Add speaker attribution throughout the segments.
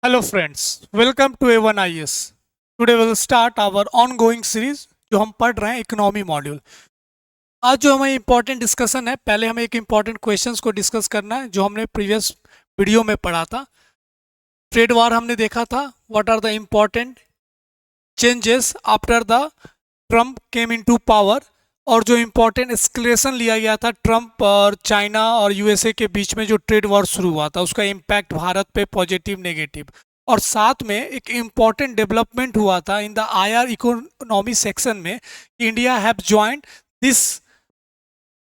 Speaker 1: Hello friends, welcome to A1IS. Today we'll start our ongoing series जो हम पढ़ रहे हैं इकोनॉमी मॉड्यूल। आज जो हमें इम्पोर्टेंट डिस्कशन है, पहले हमें एक इम्पोर्टेंट क्वेश्चंस को डिस्कस करना है जो हमने प्रीवियस वीडियो में पढ़ा था। ट्रेड वार हमने देखा था, what are the important changes after the Trump came into power, और जो इम्पोर्टेंट एस्केलेशन लिया गया था ट्रम्प और चाइना और यूएसए के बीच में जो ट्रेड वॉर शुरू हुआ था उसका इम्पैक्ट भारत पे पॉजिटिव नेगेटिव, और साथ में एक इम्पॉर्टेंट डेवलपमेंट हुआ था in the IR economy section में। India have joined this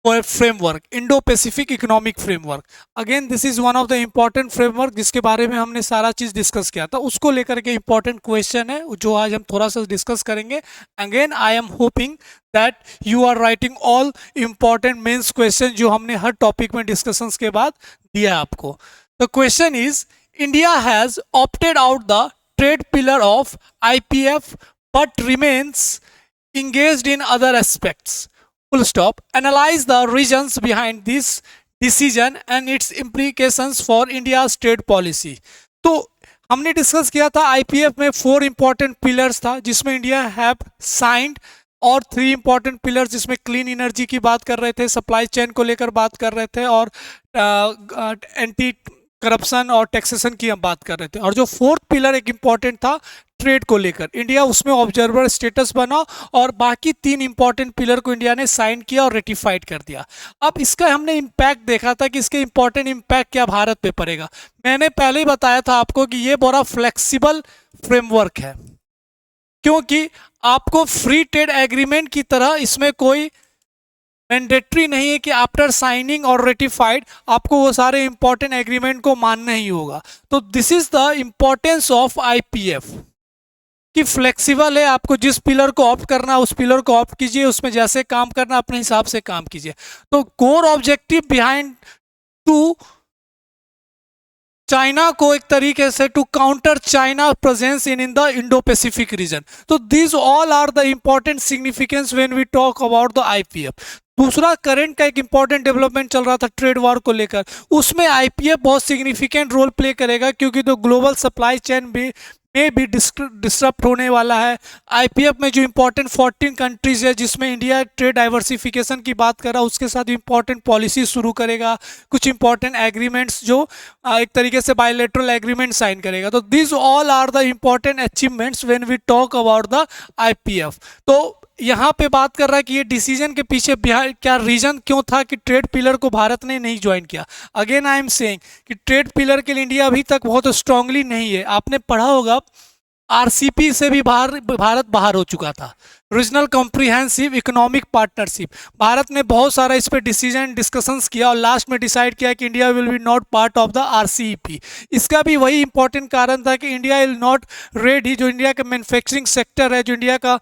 Speaker 1: framework, Indo Pacific economic framework. Again this is one of the important framework जिसके बारे में हमने सारा चीज डिस्कस किया था, उसको लेकर के इम्पॉर्टेंट क्वेश्चन है जो आज हम थोड़ा सा डिस्कस करेंगे। Again I am hoping that you are writing all important mains question जो हमने हर टॉपिक में डिस्कशंस के बाद दिया आपको। The question is, India has opted out the trade pillar of IPF but remains engaged in other aspects. Full stop. Analyze the reasons behind this decision and its implications for India's trade policy. तो हमने discuss किया था IPF में 4 important pillars था जिसमें India have signed, और 3 important pillars जिसमें clean energy की बात कर रहे थे, सप्लाई चेन को लेकर बात कर रहे थे, और एंटी करप्शन और टैक्सेशन की हम बात कर रहे थे। और जो 4th पिलर एक इंपॉर्टेंट था ट्रेड को लेकर, इंडिया उसमें ऑब्जर्वर स्टेटस बना और बाकी 3 इंपॉर्टेंट पिलर को इंडिया ने साइन किया और रेटिफाइड कर दिया। अब इसका हमने इम्पैक्ट देखा था कि इसके इंपॉर्टेंट इम्पैक्ट क्या भारत पे पड़ेगा। मैंने पहले ही बताया था आपको कि ये बड़ा फ्लेक्सिबल फ्रेमवर्क है, क्योंकि आपको फ्री ट्रेड एग्रीमेंट की तरह इसमें कोई मैंडेटरी नहीं है कि आफ्टर साइनिंग और रेटिफाइड आपको वो सारे इंपॉर्टेंट एग्रीमेंट को मानना ही होगा। तो this is the importance of IPF कि फ्लेक्सिबल है, आपको जिस पिलर को ऑप्ट करना है उस पिलर को ऑप्ट कीजिए, उसमें जैसे काम करना अपने हिसाब से काम कीजिए। तो core objective behind to China को एक तरीके से to counter China presence in the Indo Pacific region. तो this all are the important significance when we talk about the IPF. दूसरा, करंट का एक इंपॉर्टेंट डेवलपमेंट चल रहा था ट्रेड वॉर को लेकर, उसमें आईपीएफ बहुत सिग्निफिकेंट रोल प्ले करेगा क्योंकि तो ग्लोबल सप्लाई चेन भी डिस्टर्ब होने वाला है। आईपीएफ में जो इंपॉर्टेंट 14 कंट्रीज है जिसमें इंडिया ट्रेड डाइवर्सिफिकेशन की बात कर रहा है, उसके साथ इंपॉर्टेंट पॉलिसी शुरू करेगा, कुछ इंपॉर्टेंट एग्रीमेंट्स जो एक तरीके से बायलैटरल एग्रीमेंट साइन करेगा। तो this all are the important achievements when we talk about the IPF. तो यहाँ पे बात कर रहा है कि ये डिसीजन के पीछे क्या रीजन क्यों था कि ट्रेड पिलर को भारत ने नहीं ज्वाइन किया। अगेन आई एम सेइंग कि ट्रेड पिलर के लिए इंडिया अभी तक बहुत स्ट्रांगली नहीं है। आपने पढ़ा होगा आरसीपी से भी भारत बाहर हो चुका था, regional comprehensive economic partnership. Bharat ने बहुत सारा इस पर डिसीजन डिस्कशंस किया और लास्ट में डिसाइड किया कि India will be not part of the RCEP. इसका भी वही इंपॉर्टेंट कारण था कि इंडिया विल नॉट रेडी, जो इंडिया का मैन्युफैक्चरिंग सेक्टर है, जो इंडिया का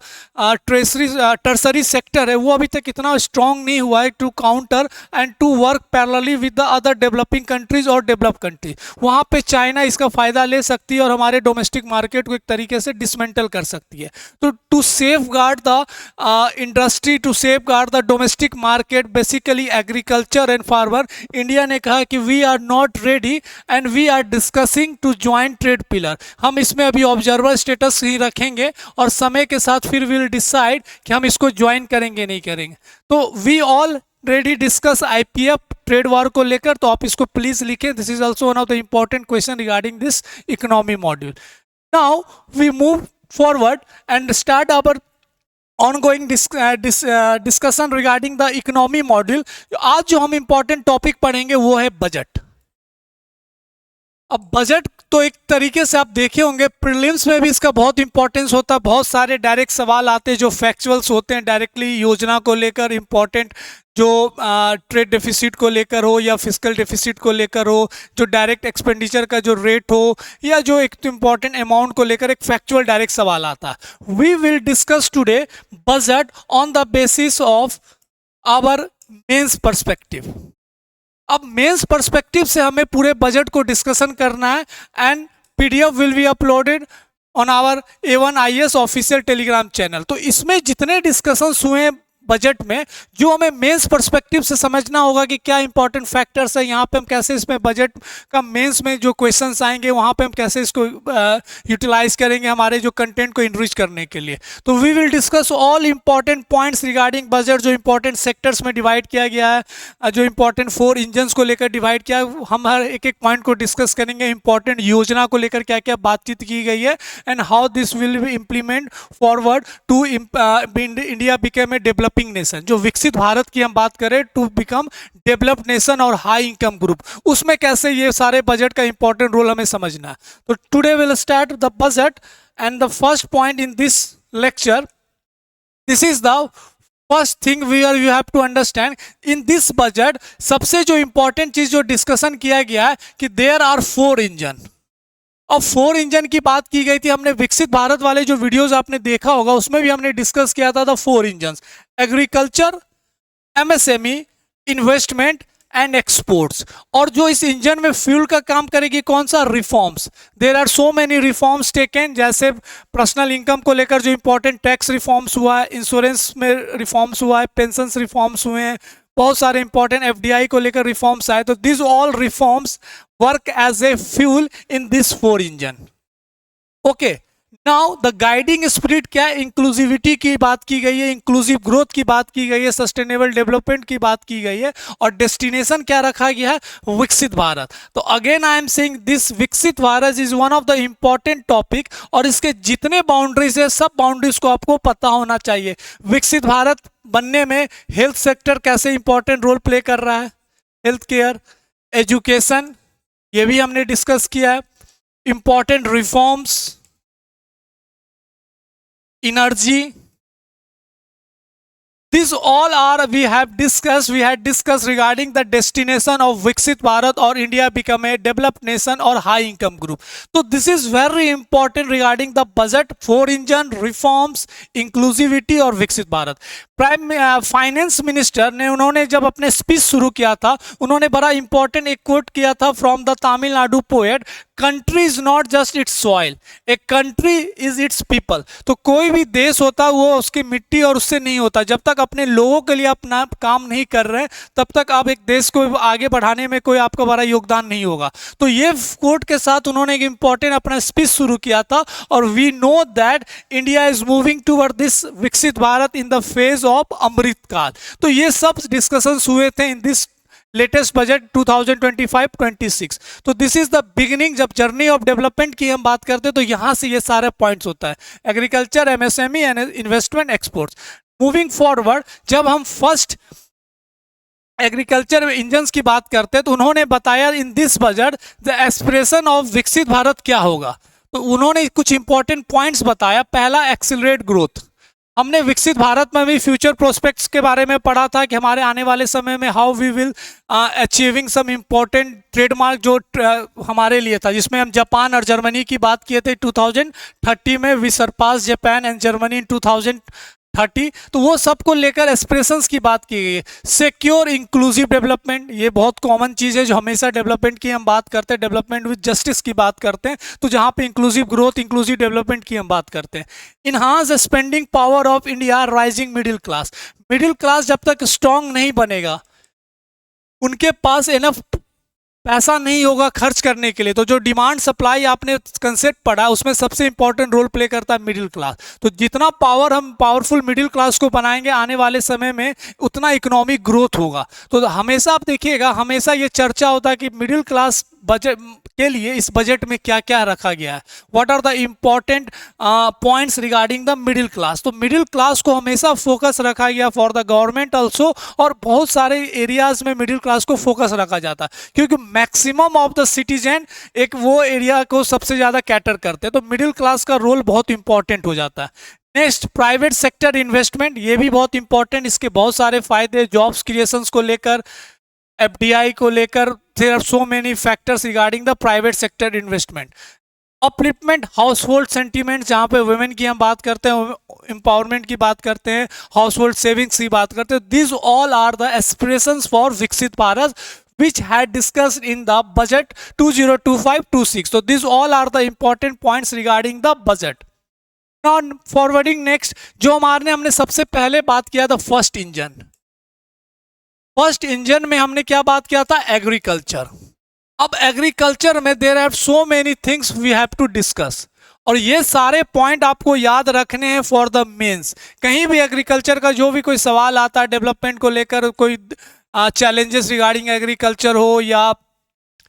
Speaker 1: टर्सरी सेक्टर है, वो अभी तक इतना स्ट्रांग नहीं हुआ है to counter and to work parallelly with the other developing countries और डेवलप कंट्री। वहाँ पे चाइना इसका फायदा ले सकती है और हमारे डोमेस्टिक मार्केट को एक तरीके से डिसमेंटल कर सकती है। तो to safeguard the industry, to safeguard the domestic market, basically agriculture and farmer, India ने कहा कि we are not ready and we are discussing to join trade pillar। हम इसमें अभी ऑब्जर्वर स्टेटस ही रखेंगे और समय के साथ फिर विल डिसाइड कि हम इसको ज्वाइन करेंगे नहीं करेंगे। तो we already discuss IPF trade war को लेकर, तो आप इसको प्लीज लिखें। This is also one of the important question regarding this economy module. Now we move forward and start our ongoing discussion regarding the economy module। आज जो हम important topic पढ़ेंगे वो है बजट। अब बजट तो एक तरीके से आप देखे होंगे प्रीलिम्स में भी इसका बहुत इंपॉर्टेंस होता है, बहुत सारे डायरेक्ट सवाल आते हैं जो फैक्चुअल्स होते हैं डायरेक्टली योजना को लेकर, इंपॉर्टेंट जो ट्रेड डेफिसिट को लेकर हो या फिस्कल डेफिसिट को लेकर हो, जो डायरेक्ट एक्सपेंडिचर का जो रेट हो, या जो एक इंपॉर्टेंट अमाउंट को लेकर एक फैक्चुअल डायरेक्ट सवाल आता है। We will discuss today budget on the basis of our mains perspective. अब मेंस पर्सपेक्टिव से हमें पूरे बजट को डिस्कशन करना है and PDF will be uploaded on our A1IS official Telegram channel. तो इसमें जितने डिस्कशंस हुए बजट में जो हमें मेंस पर्सपेक्टिव से समझना होगा कि क्या इंपॉर्टेंट फैक्टर्स है, यहाँ पे हम कैसे इसमें बजट का मेंस में जो क्वेश्चंस आएंगे वहाँ पे हम कैसे इसको यूटिलाइज करेंगे हमारे जो कंटेंट को इनरिच करने के लिए। तो we will discuss all important points regarding budget, जो इंपॉर्टेंट सेक्टर्स में डिवाइड किया गया है, जो इंपॉर्टेंट 4 इंजन्स को लेकर डिवाइड किया, हम हर एक एक पॉइंट को डिस्कस करेंगे। इंपॉर्टेंट योजना को लेकर क्या क्या बातचीत की गई है and how this will be implement forward to India become a developing nation. जो विकसित भारत की हम बात करें, टू बिकम डेवलप्ड नेशन और हाई इनकम ग्रुप, उसमें कैसे ये सारे बजट का इंपॉर्टेंट रोल हमें समझना है। तो today will start the budget and the first point in this lecture, this is the first thing where you have to understand in this budget। सबसे जो इंपॉर्टेंट चीज जो डिस्कशन किया गया है कि देयर आर 4 इंजन। अब 4 इंजन की बात की गई थी, हमने विकसित भारत वाले जो वीडियोस आपने देखा होगा उसमें भी हमने डिस्कस किया था 4 engine, agriculture, MSME, investment and exports. और जो इस इंजन में फ्यूल का काम करेगी कौन सा, reforms. There are so many reforms taken, जैसे पर्सनल इनकम को लेकर जो इंपॉर्टेंट टैक्स रिफॉर्म्स हुआ है, इंश्योरेंस में रिफॉर्म्स हुआ है, पेंशन रिफॉर्म्स हुए हैं, बहुत सारे इंपॉर्टेंट एफडीआई को लेकर रिफॉर्म्स आए। तो this all reforms work as a fuel in this 4 engine. Okay, now the guiding spirit क्या है, इंक्लूसिविटी की बात की गई है, इंक्लूसिव ग्रोथ की बात की गई है, सस्टेनेबल डेवलपमेंट की बात की गई है, और डेस्टिनेशन क्या रखा गया है, विकसित भारत। तो again I am saying this Viksit Bharat is one of the important topic, और इसके जितने बाउंड्रीज है सब बाउंड्रीज को आपको पता होना चाहिए। विकसित भारत बनने में हेल्थ सेक्टर कैसे इंपॉर्टेंट रोल प्ले कर रहा है, हेल्थ केयर, एजुकेशन, ये भी हमने डिस्कस किया है, important reforms, energy, these all are we had discussed regarding the destination of Viksit Bharat or India become a developed nation or high income group. So this is very important regarding the budget, 4 engine, reforms, inclusivity और विकसित Bharat. Prime finance minister ने, उन्होंने जब अपने speech शुरू किया था, उन्होंने बड़ा इंपॉर्टेंट एक कोट किया था from the Tamil Nadu poet, country is not just it's soil, a country is it's people. तो कोई भी देश होता वो उसकी मिट्टी और उससे नहीं होता, जब तक अपने लोगों के लिए अपना काम नहीं कर रहे तब तक आप एक देश को आगे बढ़ाने में कोई आपका बड़ा योगदान नहीं होगा। तो ये कोट के साथ उन्होंने एक इंपॉर्टेंट अपना स्पीच शुरू किया था, और we know that India is moving toward this Viksit Bharat in the phase of Amritkaal. तो ये सब डिस्कशंस हुए थे इन दिस लेटेस्ट बजट 2025-26। तो दिस इज द बिगिनिंग। जब जर्नी ऑफ डेवलपमेंट की हम बात करते हैं तो यहां से ये सारे पॉइंट्स होता है, agriculture, MSME and investment, exports. Moving forward, जब हम फर्स्ट एग्रीकल्चर इंजन्स की बात करते हैं तो उन्होंने बताया इन this budget the aspiration of विकसित भारत क्या होगा। तो उन्होंने कुछ इंपॉर्टेंट पॉइंट्स बताया। पहला, एक्सिलरेट ग्रोथ। हमने विकसित भारत में भी फ्यूचर प्रोस्पेक्ट्स के बारे में पढ़ा था कि हमारे आने वाले समय में how we will achieving some important trademark जो हमारे लिए था, जिसमें हम जापान और जर्मनी की बात किए थे। 2030 में we surpass Japan and Germany in 2030। तो वो सबको लेकर एस्पिरेशंस की बात की गई है। सिक्योर इंक्लूसिव डेवलपमेंट, ये बहुत कॉमन चीज़ है जो हमेशा डेवलपमेंट की हम बात करते हैं, डेवलपमेंट विद जस्टिस की बात करते हैं, तो जहाँ पे इंक्लूसिव ग्रोथ, इंक्लूसिव डेवलपमेंट की हम बात करते हैं। Enhance spending power of India, rising middle class. Middle class जब तक स्ट्रांग नहीं बनेगा, उनके पास इनफ पैसा नहीं होगा खर्च करने के लिए। तो जो डिमांड सप्लाई आपने कंसेप्ट पढ़ा, उसमें सबसे इंपॉर्टेंट रोल प्ले करता है मिडिल क्लास। तो जितना पावर हम पावरफुल मिडिल क्लास को बनाएंगे आने वाले समय में, उतना इकोनॉमिक ग्रोथ होगा। तो हमेशा आप देखिएगा, हमेशा ये चर्चा होता है कि मिडिल क्लास बजट के लिए इस बजट में क्या क्या रखा गया है, what are the important points regarding the middle class. तो मिडिल क्लास को हमेशा फोकस रखा गया फॉर द गवर्नमेंट ऑल्सो, और बहुत सारे एरियाज में मिडिल क्लास को फोकस रखा जाता है, क्योंकि मैक्सिमम ऑफ द सिटीजन एक वो एरिया को सबसे ज़्यादा कैटर करते हैं। तो मिडिल क्लास का रोल बहुत इंपॉर्टेंट हो जाता है। नेक्स्ट, प्राइवेट सेक्टर इन्वेस्टमेंट, ये भी बहुत इंपॉर्टेंट, इसके बहुत सारे फायदे, जॉब्स क्रिएशंस को लेकर, एफडीआई को लेकर, there are so many factors regarding the private sector investment. Upliftment, household sentiment, जहाँ पे वुमेन की हम बात करते हैं, एम्पावरमेंट की बात करते हैं, हाउस होल्ड सेविंग्स की बात करते हैं। This all are the aspirations for विकसित Bharat which had discussed in the budget 2025-26. So these all are the important points regarding the budget. Non forwarding next, जो हमने सबसे पहले बात किया था फर्स्ट इंजन। फर्स्ट इंजन में हमने क्या बात किया था? एग्रीकल्चर। अब एग्रीकल्चर में there are so many things we have to discuss, और ये सारे पॉइंट आपको याद रखने हैं फॉर द मेंस। कहीं भी एग्रीकल्चर का जो भी कोई सवाल आता है डेवलपमेंट को लेकर, कोई चैलेंजेस रिगार्डिंग एग्रीकल्चर हो या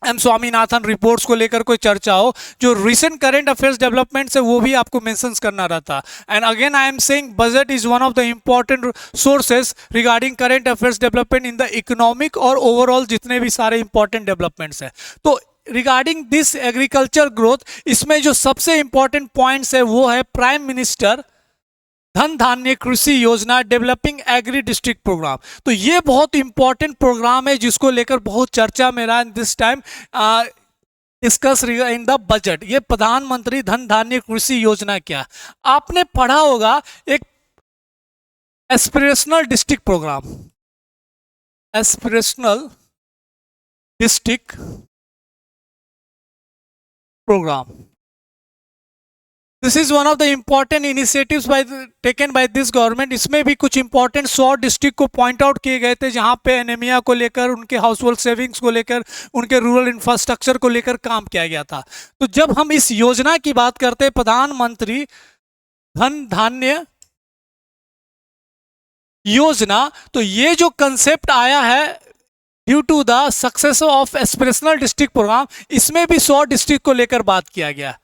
Speaker 1: एम स्वामीनाथन रिपोर्ट्स को लेकर कोई चर्चा हो, जो रिसेंट करंट अफेयर्स डेवलपमेंट्स है वो भी आपको मेंशंस करना रहता। And again I am saying budget is one of the important sources regarding current affairs development in the economic और ओवरऑल जितने भी सारे इंपॉर्टेंट डेवलपमेंट्स हैं। तो रिगार्डिंग दिस एग्रीकल्चर ग्रोथ, इसमें जो सबसे इंपॉर्टेंट पॉइंट्स है वो है प्राइम मिनिस्टर धन धान्य कृषि योजना डेवलपिंग एग्री डिस्ट्रिक्ट प्रोग्राम। तो ये बहुत इंपॉर्टेंट प्रोग्राम है जिसको लेकर बहुत चर्चा में रहा this time discuss in the budget. ये प्रधानमंत्री धन धान्य कृषि योजना क्या, आपने पढ़ा होगा, एक aspirational district programme, aspirational district programme. This is one of the important initiatives taken by this government. इसमें भी कुछ इंपॉर्टेंट 100 डिस्ट्रिक्ट को पॉइंट आउट किए गए थे जहां पे एनीमिया को लेकर, उनके हाउस होल्ड सेविंग्स को लेकर, उनके रूरल इंफ्रास्ट्रक्चर को लेकर काम किया गया था। तो जब हम इस योजना की बात करते हैं, प्रधानमंत्री धन धान्य योजना, तो ये जो कंसेप्ट आया है due to the success of aspirational district programme, इसमें भी 100 डिस्ट्रिक्ट को लेकर बात किया गया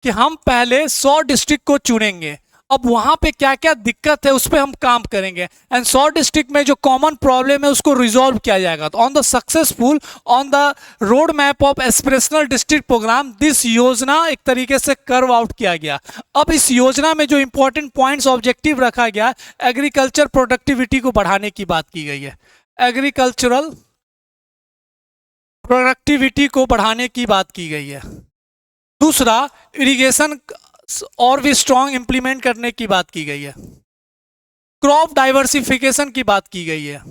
Speaker 1: कि हम पहले 100 डिस्ट्रिक्ट को चुनेंगे, अब वहां पे क्या क्या दिक्कत है उस पर हम काम करेंगे, एंड 100 डिस्ट्रिक्ट में जो कॉमन प्रॉब्लम है उसको रिजॉल्व किया जाएगा। तो on the successful on the road map of aspirational district programme, this योजना एक तरीके से कर्व आउट किया गया। अब इस योजना में जो इंपॉर्टेंट पॉइंट्स ऑब्जेक्टिव रखा गया, एग्रीकल्चर प्रोडक्टिविटी को बढ़ाने की बात की गई है, एग्रीकल्चरल प्रोडक्टिविटी को बढ़ाने की बात की गई है। दूसरा, इरिगेशन और भी स्ट्रॉन्ग इंप्लीमेंट करने की बात की गई है, क्रॉप डाइवर्सिफिकेशन की बात की गई है।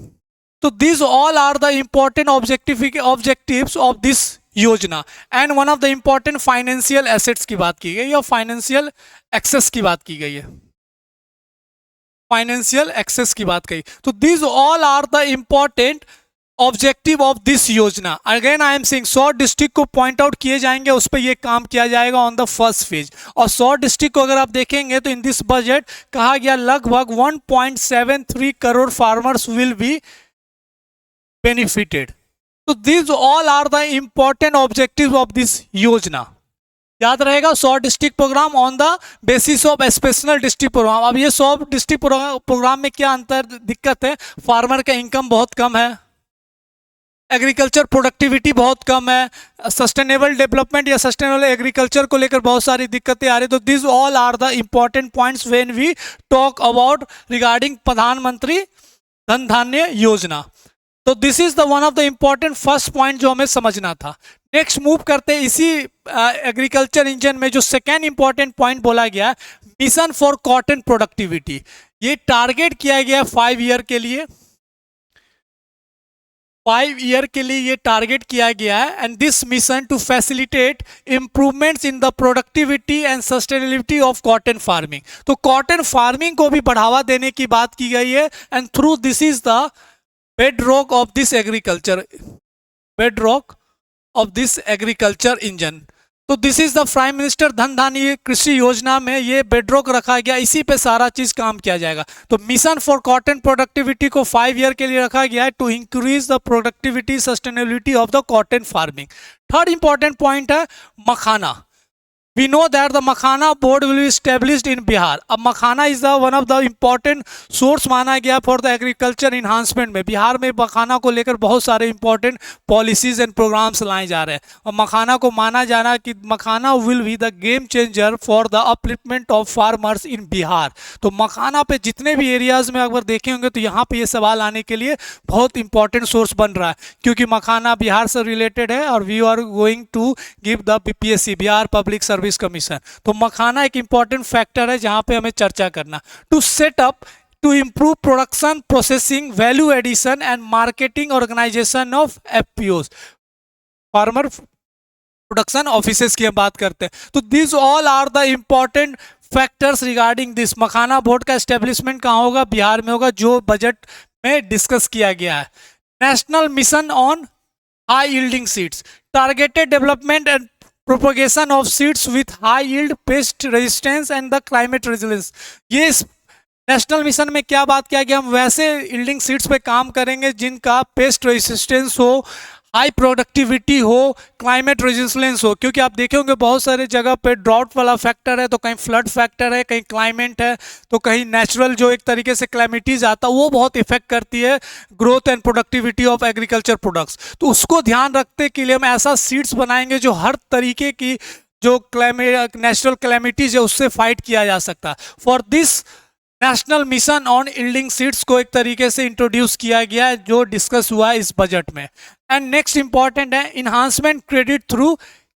Speaker 1: तो this all are the important objectives of this योजना। And one of the important financial assets की बात की गई है और फाइनेंशियल एक्सेस की बात की गई है, फाइनेंशियल एक्सेस की बात कही। तो this all are the important objective of this योजना। Again I am saying 100 district को पॉइंट आउट किए जाएंगे, उस पर ये काम किया जाएगा ऑन द फर्स्ट फेज। और 100 डिस्ट्रिक्ट को अगर आप देखेंगे तो इन दिस बजट कहा गया लगभग 1.73 crore farmers will be benefited. तो this all are the important objective of this योजना। याद रहेगा 100 district programme on the basis of aspirational district programme. अब ये 100 डिस्ट्रिक्ट प्रोग्राम में क्या अंतर दिक्कत है, फार्मर का इनकम बहुत कम है, एग्रीकल्चर प्रोडक्टिविटी बहुत कम है, सस्टेनेबल डेवलपमेंट या सस्टेनेबल एग्रीकल्चर को लेकर बहुत सारी दिक्कतें आ रही। तो this all are the important points when we talk about regarding Pradhan Mantri Dhan Dhanya Yojana. तो this is the one of the important first point जो हमें समझना था। नेक्स्ट मूव करते हैं, इसी एग्रीकल्चर इंजन में जो सेकेंड इंपॉर्टेंट पॉइंट बोला गया, मिशन फॉर कॉटन प्रोडक्टिविटी। ये टारगेट किया गया 5 ईयर के लिए, 5 ईयर के लिए ये टारगेट किया गया है। And this mission to facilitate improvements in the productivity and sustainability of cotton farming. तो कॉटन फार्मिंग को भी बढ़ावा देने की बात की गई है, and through this is the bedrock of this agriculture, bedrock of this agriculture engine। तो this is the prime minister धन धान्य कृषि योजना में ये बेडरॉक रखा गया, इसी पे सारा चीज काम किया जाएगा। तो मिशन फॉर कॉटन प्रोडक्टिविटी को 5 ईयर के लिए रखा गया है to increase the productivity sustainability of the cotton farming. Third important point है makhana. We know that the makhana board will be established in Bihar. अब makhana is the one of the important source माना गया फॉर द एग्रीकल्चर इन्हांसमेंट में। बिहार में मखाना को लेकर बहुत सारे इंपॉर्टेंट पॉलिसीज एंड प्रोग्राम्स लाए जा रहे हैं, और मखाना को माना जाना कि makhana will be the game changer for the upliftment of farmers in Bihar. तो मखाना पे जितने भी एरियाज में अगर देखे होंगे तो यहाँ पे ये सवाल आने के लिए बहुत इंपॉर्टेंट सोर्स बन रहा है, क्योंकि मखाना बिहार से रिलेटेड है और we are going to give the BPSC, Bihar public service commission. तो मखाना एक इंपॉर्टेंट फैक्टर है जहां पे हमें चर्चा करना। To set up to improve production, processing, value addition and marketing organisation of FPOs, farmer production offices की हम बात करते हैं। तो this all are the important factors regarding this. Makhana board का एस्टेब्लिशमेंट कहाँ होगा? बिहार में होगा, जो बजट में डिस्कस किया गया है। National mission on high yielding seeds, targeted development and propagation of seeds with high yield, paste resistance and the climate resilience. ये नेशनल मिशन में क्या बात किया गया? हम वैसे यील्डिंग सीड्स पे काम करेंगे जिनका पेस्ट रेजिस्टेंस हो, हाई प्रोडक्टिविटी हो, क्लाइमेट रेजिस्टेंस हो। क्योंकि आप देखे होंगे बहुत सारे जगह पे ड्रॉट वाला फैक्टर है, तो कहीं फ्लड फैक्टर है, कहीं क्लाइमेट है, तो कहीं नेचुरल जो एक तरीके से क्लैमिटीज आता है वो बहुत इफेक्ट करती है growth and productivity of agriculture products. तो उसको ध्यान रखने के लिए हम ऐसा सीड्स बनाएंगे जो हर तरीके की जो नेचुरल क्लैमिटीज है उससे फाइट किया जा सकता है। For this national mission on yielding seeds को एक तरीके से इंट्रोड्यूस किया गया है, जो डिस्कस हुआ है इस बजट में। एंड नेक्स्ट इंपॉर्टेंट है इन्हांसमेंट क्रेडिट थ्रू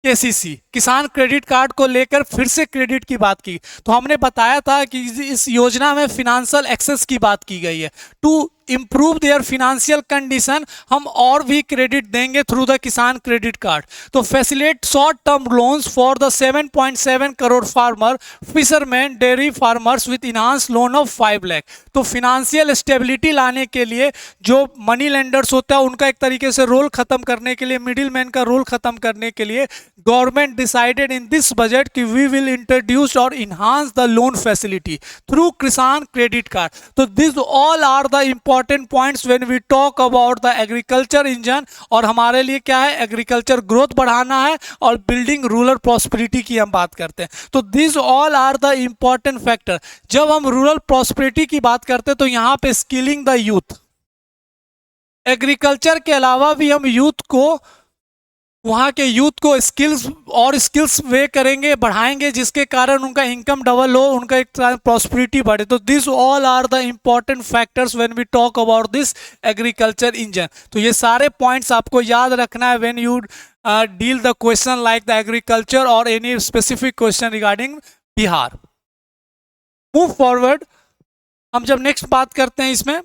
Speaker 1: केसीसी, किसान क्रेडिट कार्ड को लेकर फिर से क्रेडिट की बात की। तो हमने बताया था कि इस योजना में फिनेंशियल एक्सेस की बात की गई है। To improve their financial condition हम और भी क्रेडिट देंगे through the Kisan credit card. तो facilitate short term loans for the 7.7 crore farmer, fisherman, dairy farmers with enhance loan of 5 lakh. तो फिनेंशियल स्टेबिलिटी लाने के लिए जो मनी लेंडर्स होता है उनका एक तरीके से रोल खत्म करने के लिए, मिडिल मैन का रोल खत्म करने के लिए government decided in this budget कि वी विल इंट्रोड्यूस और enhance the loan facility through Kisan credit card. तो this all are the important points when we talk about the agriculture engine. और हमारे लिए क्या है? एग्रीकल्चर ग्रोथ बढ़ाना है और बिल्डिंग रूरल प्रॉस्पेरिटी की हम बात करते हैं। तो this all are the important factor. जब हम रूरल प्रॉस्पेरिटी की बात करते हैं तो यहाँ पे स्किलिंग द यूथ, एग्रीकल्चर के अलावा भी हम यूथ को, वहाँ के यूथ को स्किल्स वे करेंगे, बढ़ाएंगे, जिसके कारण उनका इनकम डबल हो, उनका एक प्रॉस्पेरिटी बढ़े। तो this all are the important factors when we talk about this agriculture engine. तो ये सारे पॉइंट्स आपको याद रखना है when you deal the question like the agriculture और any specific question regarding Bihar. Move forward, हम जब नेक्स्ट बात करते हैं इसमें,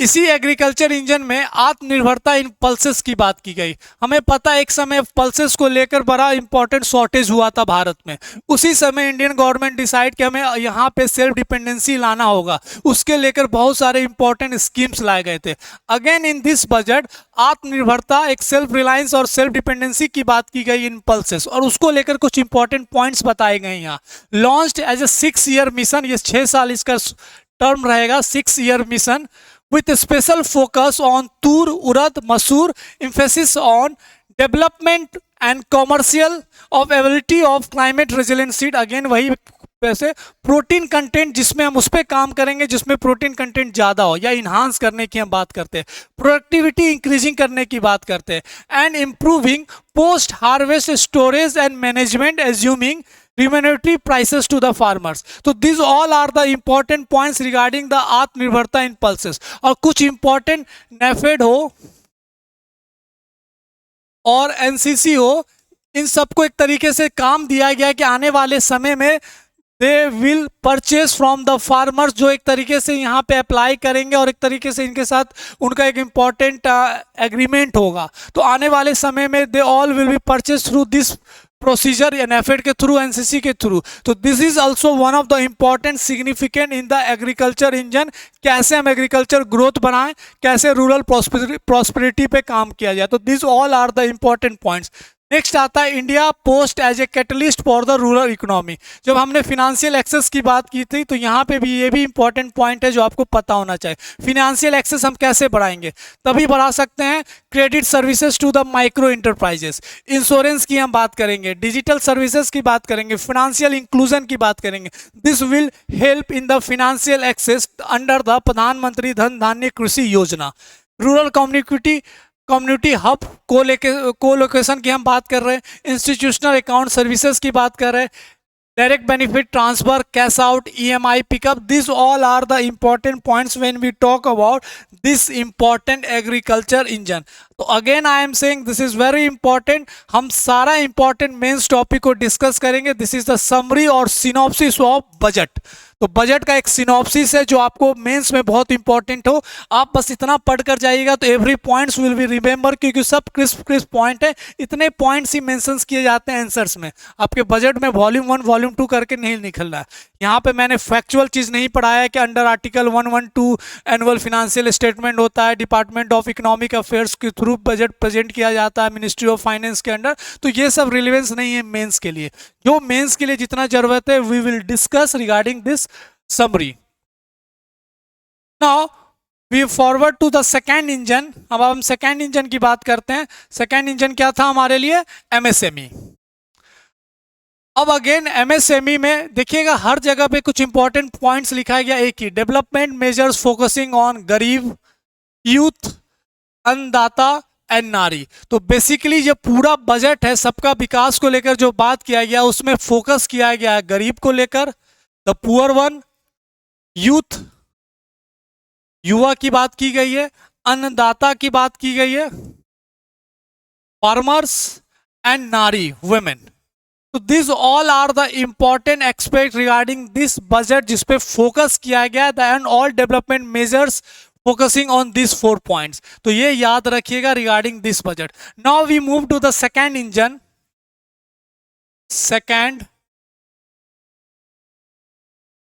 Speaker 1: इसी एग्रीकल्चर इंजन में आत्मनिर्भरता इन पल्सेस की बात की गई। हमें पता है एक समय पल्सेस को लेकर बड़ा इंपॉर्टेंट शॉर्टेज हुआ था भारत में। उसी समय इंडियन गवर्नमेंट डिसाइड कि हमें यहाँ पे सेल्फ डिपेंडेंसी लाना होगा, उसके लेकर बहुत सारे इंपॉर्टेंट स्कीम्स लाए गए थे। अगेन इन दिस बजट आत्मनिर्भरता, एक सेल्फ रिलायंस और सेल्फ डिपेंडेंसी की बात की गई इन पल्सेस, और उसको लेकर कुछ इंपॉर्टेंट पॉइंट्स बताए गए यहाँ। Launched as a 6 year mission, ये 6 साल इसका टर्म रहेगा, 6 year mission with a special focus on tur, urad, masoor, emphasis on development and commercial of ability of climate resilient seed। Again वही वैसे प्रोटीन कंटेंट जिसमें हम उस पर काम करेंगे जिसमें प्रोटीन कंटेंट ज़्यादा हो, या इन्हांस करने की हम बात करते हैं, प्रोडक्टिविटी इंक्रीजिंग करने की बात करते हैं, and improving post harvest storage and management assuming remunerative prices to the farmers। तो these all are the important points regarding the आत्मनिर्भरता इन पल्सेस। और कुछ इंपॉर्टेंट नेफेड हो और एनसीसी हो, इन सबको एक तरीके से काम दिया गया कि आने वाले समय में they will purchase from the farmers, जो एक तरीके से यहाँ पे अप्लाई करेंगे और एक तरीके से इनके साथ उनका एक इम्पॉर्टेंट एग्रीमेंट होगा। तो आने वाले समय में they all will be purchase through this procedure, NAFED के थ्रू, एनसीसी के थ्रू। तो this is also one of the important significant in the agriculture engine. कैसे हम एग्रीकल्चर ग्रोथ बनाएं, कैसे रूरल प्रॉस्पेरिटी पे काम किया जाए। तो this all are the important points. Next आता है India post as a catalyst for the rural economy. जब हमने फिनेंशियल एक्सेस की बात की थी तो यहाँ पे भी ये भी इंपॉर्टेंट पॉइंट है जो आपको पता होना चाहिए। फिनेंशियल एक्सेस हम कैसे बढ़ाएंगे? तभी बढ़ा सकते हैं credit services to the micro enterprises, insurance की हम बात करेंगे, डिजिटल सर्विसेज की बात करेंगे, फिनेंशियल इंक्लूजन की बात करेंगे। This will help in the financial access under the Pradhan Mantri Dhan Dhanya Krishi Yojana. Rural community hub को लोकेशन की हम बात कर रहे हैं, इंस्टीट्यूशनल अकाउंट सर्विसेज की बात कर रहे हैं, direct benefit transfer, cash out, EMI pickup. This all are the important points when we talk about this important agriculture engine. तो again I am saying this is very important, हम सारा important mains topic को discuss करेंगे। This is the summary और synopsis of budget. तो budget का एक synopsis है जो आपको मेंस में बहुत इंपॉर्टेंट हो, आप बस इतना पढ़कर जाइएगा तो every points will be remember, क्योंकि सब क्रिस्प क्रिस्प पॉइंट है, इतने पॉइंट्स ही मेंशंस किए जाते हैं आंसर्स में। आपके बजट में वॉल्यूम 1 वॉल्यूम 2 करके नहीं निकलना है। यहाँ पे मैंने फैक्चुअल चीज़ नहीं पढ़ाया है कि under article 112 annual financial statement होता है, डिपार्टमेंट ऑफ इकोनॉमिक अफेयर्स के थ्रू बजट प्रेजेंट किया जाता है मिनिस्ट्री ऑफ फाइनेंस के अंडर, तो ये सब रिलेवेंस नहीं है मेंस के लिए। जो मेंस के लिए जितना जरूरत है we will discuss regarding this summary. Now we forward to the second engine. अब हम सेकेंड इंजन की बात करते हैं। सेकेंड इंजन क्या था हमारे लिए? एमएसएमई। अब अगेन एमएसएमई में देखिएगा हर जगह पे कुछ इंपॉर्टेंट पॉइंट्स लिखा गया, एक ही, डेवलपमेंट मेजर्स फोकसिंग ऑन गरीब, यूथ, अन्नदाता एंड नारी। तो बेसिकली जो पूरा बजट है सबका विकास को लेकर जो बात किया गया उसमें फोकस किया गया है गरीब को लेकर, द पुअर वन, यूथ, युवा की बात की गई है, अन्नदाता की बात की गई है, फार्मर्स एंड नारी, वुमेन। तो this all are the important expect regarding this budget जिसपे फोकस किया गया and all development measures focusing on this 4 points. तो ये याद रखिएगा regarding this budget. Now we move to the second engine, second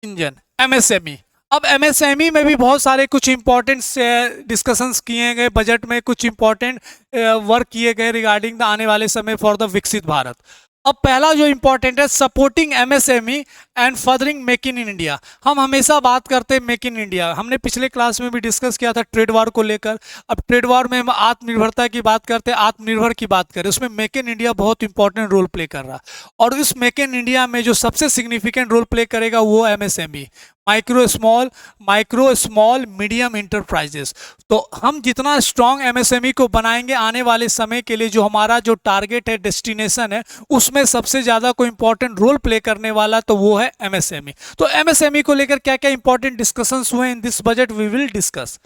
Speaker 1: engine MSME. अब MSME में भी बहुत सारे कुछ इंपॉर्टेंट डिस्कशंस किए गए, बजट में कुछ इंपॉर्टेंट वर्क किए गए रिगार्डिंग द आने वाले समय फॉर द विकसित भारत। अब पहला जो इंपॉर्टेंट है supporting MSME and furthering make in India. हम हमेशा बात करते हैं मेक इन इंडिया, हमने पिछले क्लास में भी डिस्कस किया था ट्रेड वार को लेकर। अब ट्रेड वार में हम आत्मनिर्भरता की बात करते हैं, आत्मनिर्भर की बात करें, उसमें मेक इन इंडिया बहुत इंपॉर्टेंट रोल प्ले कर रहा है। और इस मेक इन इंडिया में जो सबसे सिग्निफिकेंट रोल प्ले करेगा वो MSME, micro small medium enterprises. तो हम जितना स्ट्रॉन्ग एमएसएमई को बनाएंगे आने वाले समय के लिए, जो हमारा जो टारगेट है, डेस्टिनेशन है, उसमें सबसे ज़्यादा कोई इंपॉर्टेंट रोल प्ले करने वाला तो वो है एमएसएमई। तो एमएसएमई को लेकर क्या क्या इंपॉर्टेंट डिस्कशंस हुए in this budget we will discuss.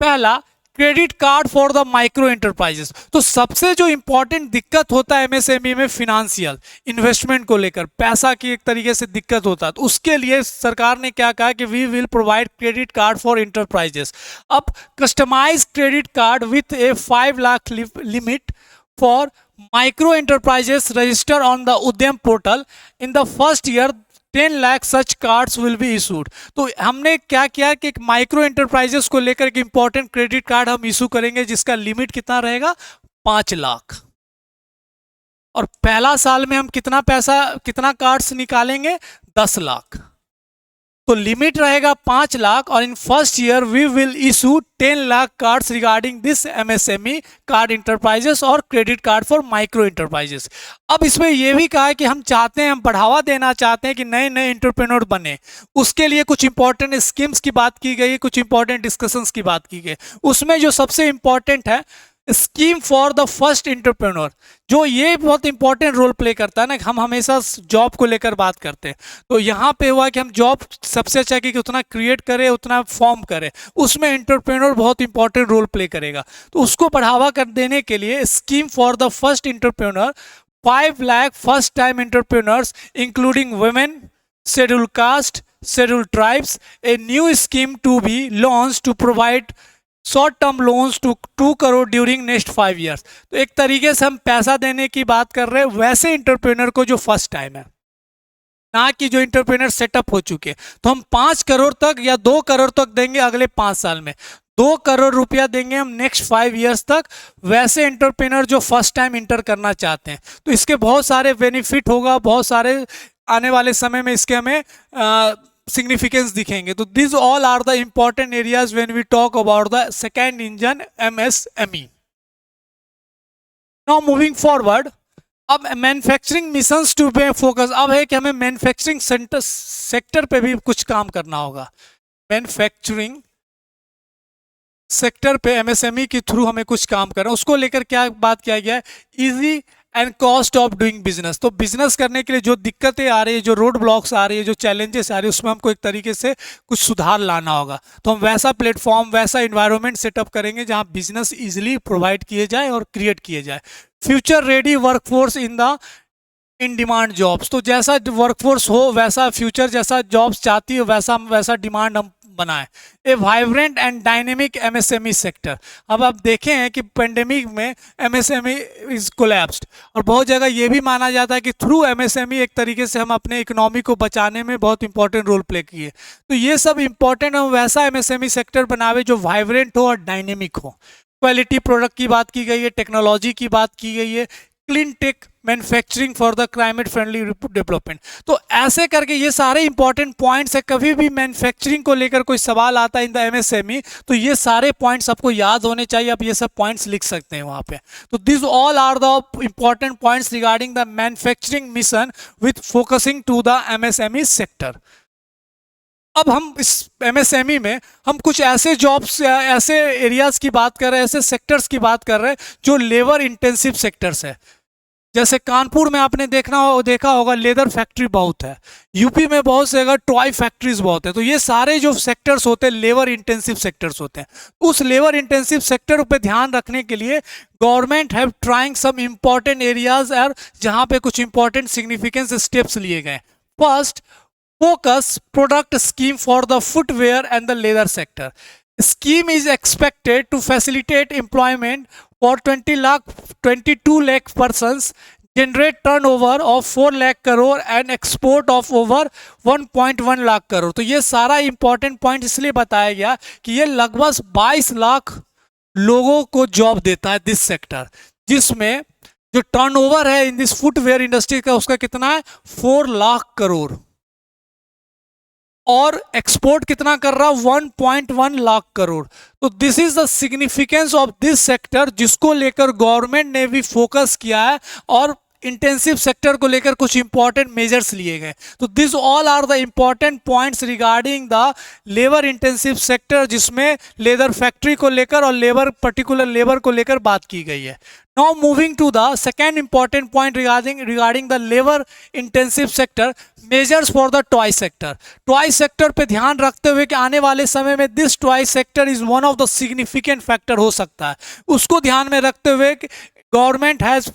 Speaker 1: पहला, credit card for the micro enterprises. तो सबसे जो इंपॉर्टेंट दिक्कत होता है एमएसएमई में फिनेंशियल इन्वेस्टमेंट को लेकर, पैसा की एक तरीके से दिक्कत होता है, तो उसके लिए सरकार ने क्या कहा कि we will provide credit card for enterprises. अब customise credit card with a 5 lakh limit for micro enterprises register on the Udyam portal in the first year 10 lakh such cards will be issued. तो हमने क्या किया कि माइक्रो एंटरप्राइजेस को लेकर एक important credit card हम इशू करेंगे जिसका लिमिट कितना रहेगा? 5 लाख। और पहला साल में हम कितना कार्ड्स निकालेंगे? 10 लाख। तो लिमिट रहेगा 5 लाख और in first year we will issue 10 lakh cards regarding this MSME card enterprises और credit card for micro enterprises. अब इसमें यह भी कहा है कि हम चाहते हैं, हम बढ़ावा देना चाहते हैं कि नए नए इंटरप्रेन्योर बने, उसके लिए कुछ इंपॉर्टेंट स्कीम्स की बात की गई, कुछ इंपॉर्टेंट डिस्कशंस की बात की गई। उसमें जो सबसे इंपॉर्टेंट है scheme for the first entrepreneur, जो ये बहुत इंपॉर्टेंट रोल प्ले करता है ना। हम हमेशा जॉब को लेकर बात करते हैं, तो यहाँ पे हुआ कि हम जॉब सबसे अच्छा कि उतना क्रिएट करें, उतना फॉर्म करें, उसमें इंटरप्रेन्योर बहुत इंपॉर्टेंट रोल प्ले करेगा। तो उसको बढ़ावा कर देने के लिए scheme for the first entrepreneur 5 lakh first time entrepreneurs including women, scheduled caste, scheduled tribes, a new scheme to be launched to provide short term loans to 2 crore during next 5 years. तो एक तरीके से हम पैसा देने की बात कर रहे हैं वैसे इंटरप्रेनर को जो फर्स्ट टाइम है, ना कि जो इंटरप्रेनर सेटअप हो चुके। तो हम 5 करोड़ तक या 2 करोड़ तक देंगे अगले 5 साल में, 2 करोड़ रुपया देंगे हम नेक्स्ट 5 ईयर्स तक वैसे इंटरप्रेनर जो फर्स्ट टाइम इंटर करना चाहते हैं। तो इसके बहुत सारे बेनिफिट होगा, बहुत सारे आने वाले समय में इसके हमें सिग्निफिकेंस दिखेंगे। तो this all are the important areas when we talk about the second engine MSME. Now moving forward, अब manufacturing missions to be focus. अब है कि हमें मैन्युफैक्चरिंग सेक्टर पे भी कुछ काम करना होगा। मैन्युफैक्चरिंग सेक्टर पे एमएसएमई के थ्रू हमें कुछ काम करना है, उसको लेकर क्या बात किया गया है? Easy and cost of doing business. तो बिजनेस करने के लिए जो दिक्कतें आ रही है, जो रोड ब्लॉक्स आ रही है, जो चैलेंजेस आ रही है, उसमें हमको एक तरीके से कुछ सुधार लाना होगा। तो हम वैसा प्लेटफॉर्म, वैसा इन्वायरमेंट सेटअप करेंगे जहां बिजनेस इजीली प्रोवाइड किए जाए और क्रिएट किए जाए। Future ready workforce in demand jobs. तो जैसा वर्कफोर्स हो वैसा फ्यूचर जैसा जॉब्स चाहती है वैसा डिमांड हम बनाएं। A vibrant and dynamic MSME sector. अब आप देखें हैं कि पेंडेमिक में एमएसएमई इज कोलैप्स्ड, और बहुत जगह ये भी माना जाता है कि थ्रू एमएसएमई एक तरीके से हम अपने इकोनॉमी को बचाने में बहुत इंपॉर्टेंट रोल प्ले किए। तो ये सब इंपॉर्टेंट, हम वैसा एमएसएमई सेक्टर बनावे जो वाइब्रेंट हो और डायनेमिक हो। क्वालिटी प्रोडक्ट की बात की गई है, टेक्नोलॉजी की बात की गई है, clean tech manufacturing for the climate friendly development. तो ऐसे करके ये सारे इंपॉर्टेंट पॉइंट्स है। कभी भी मैन्युफैक्चरिंग को लेकर कोई सवाल आता है इन द एमएसएमई, तो ये सारे पॉइंट्स आपको याद होने चाहिए। आप ये सब पॉइंट्स लिख सकते हैं वहाँ पे। तो this all are the important points regarding the manufacturing mission with focusing to the MSME sector. अब हम इस एमएसएमई में हम कुछ ऐसे जॉब्स, ऐसे एरियाज की बात कर रहे हैं, ऐसे सेक्टर्स की बात कर रहे हैं जो लेबर इंटेंसिव सेक्टर्स है। जैसे कानपुर में आपने देखा होगा लेदर फैक्ट्री बहुत है। यूपी में बहुत से जगह टॉय फैक्ट्रीज बहुत है। तो ये सारे जो सेक्टर्स होते हैं लेबर इंटेंसिव सेक्टर्स होते हैं। उस लेबर इंटेंसिव सेक्टर पे ध्यान रखने के लिए government have trying some important areas और जहाँ पे कुछ इंपॉर्टेंट सिग्निफिकेंस स्टेप्स लिए गए। First, focus product scheme for the footwear and the leather sector. Scheme is expected to facilitate employment for 22 lakh persons, generate turnover of 4 lakh crore and export of over 1.1 lakh crore. तो ये सारा important point इसलिए बताया गया कि ये लगभग 22 लाख लोगों को जॉब देता है दिस सेक्टर, जिसमें जो टर्नओवर है इन दिस फुटवेयर इंडस्ट्री का उसका कितना है 4 लाख करोड़, और एक्सपोर्ट कितना कर रहा 1.1 लाख करोड़। तो this is the significance of this sector, जिसको लेकर गवर्नमेंट ने भी फोकस किया है और इंटेंसिव सेक्टर को लेकर कुछ इंपॉर्टेंट मेजर्स लिए गए। तो this all are the important points regarding the labour intensive sector, जिसमें लेदर फैक्ट्री को लेकर और लेबर पर्टिकुलर लेबर को लेकर बात की गई है। Now moving to the second important point regarding the labor intensive sector, measures for the toy sector. Toy sector पे ध्यान रखते हुए कि आने वाले समय में this toy sector is one of the significant factor हो सकता है, उसको ध्यान में रखते हुए government has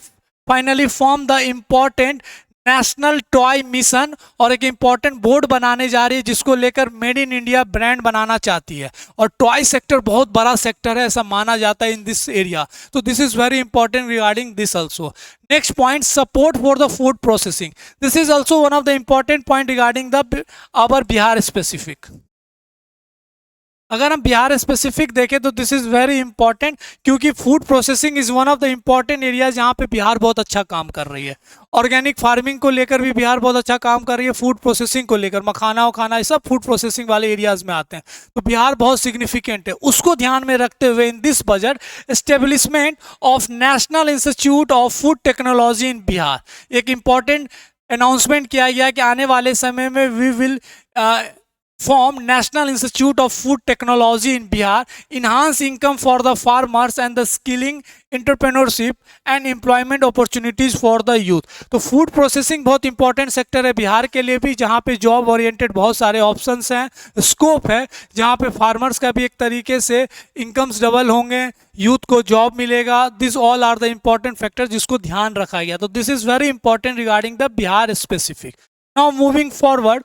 Speaker 1: finally form the important national toy mission, और एक इंपॉर्टेंट बोर्ड बनाने जा रही है जिसको लेकर मेड इन इंडिया ब्रांड बनाना चाहती है। और टॉय सेक्टर बहुत बड़ा सेक्टर है ऐसा माना जाता है इन दिस एरिया। तो this is very important regarding this also. Next point, support for the food processing. This is also one of the important point regarding the our Bihar specific. अगर हम बिहार स्पेसिफिक देखें तो दिस इज वेरी इंपॉर्टेंट, क्योंकि food processing is one of the important area जहाँ पे बिहार बहुत अच्छा काम कर रही है। ऑर्गेनिक फार्मिंग को लेकर भी बिहार बहुत अच्छा काम कर रही है, फूड प्रोसेसिंग को लेकर मखाना वखाना ये सब फूड प्रोसेसिंग वाले एरियाज में आते हैं। तो बिहार बहुत सिग्निफिकेंट है, उसको ध्यान में रखते हुए in this budget establishment of national institute of food technology in Bihar, एक इंपॉर्टेंट अनाउंसमेंट किया गया कि आने वाले समय में we will form National Institute of Food Technology in Bihar, enhance income for the farmers and the skilling entrepreneurship and employment opportunities for the youth। तो food processing बहुत इंपॉर्टेंट सेक्टर है बिहार के लिए भी, जहाँ पे जॉब ओरिएंटेड बहुत सारे ऑप्शंस हैं, स्कोप है, जहाँ पे फार्मर्स का भी एक तरीके से इनकम्स डबल होंगे, यूथ को जॉब मिलेगा। This all are the important factor जिसको ध्यान रखा गया। तो this is very important regarding the Bihar specific. Now moving forward,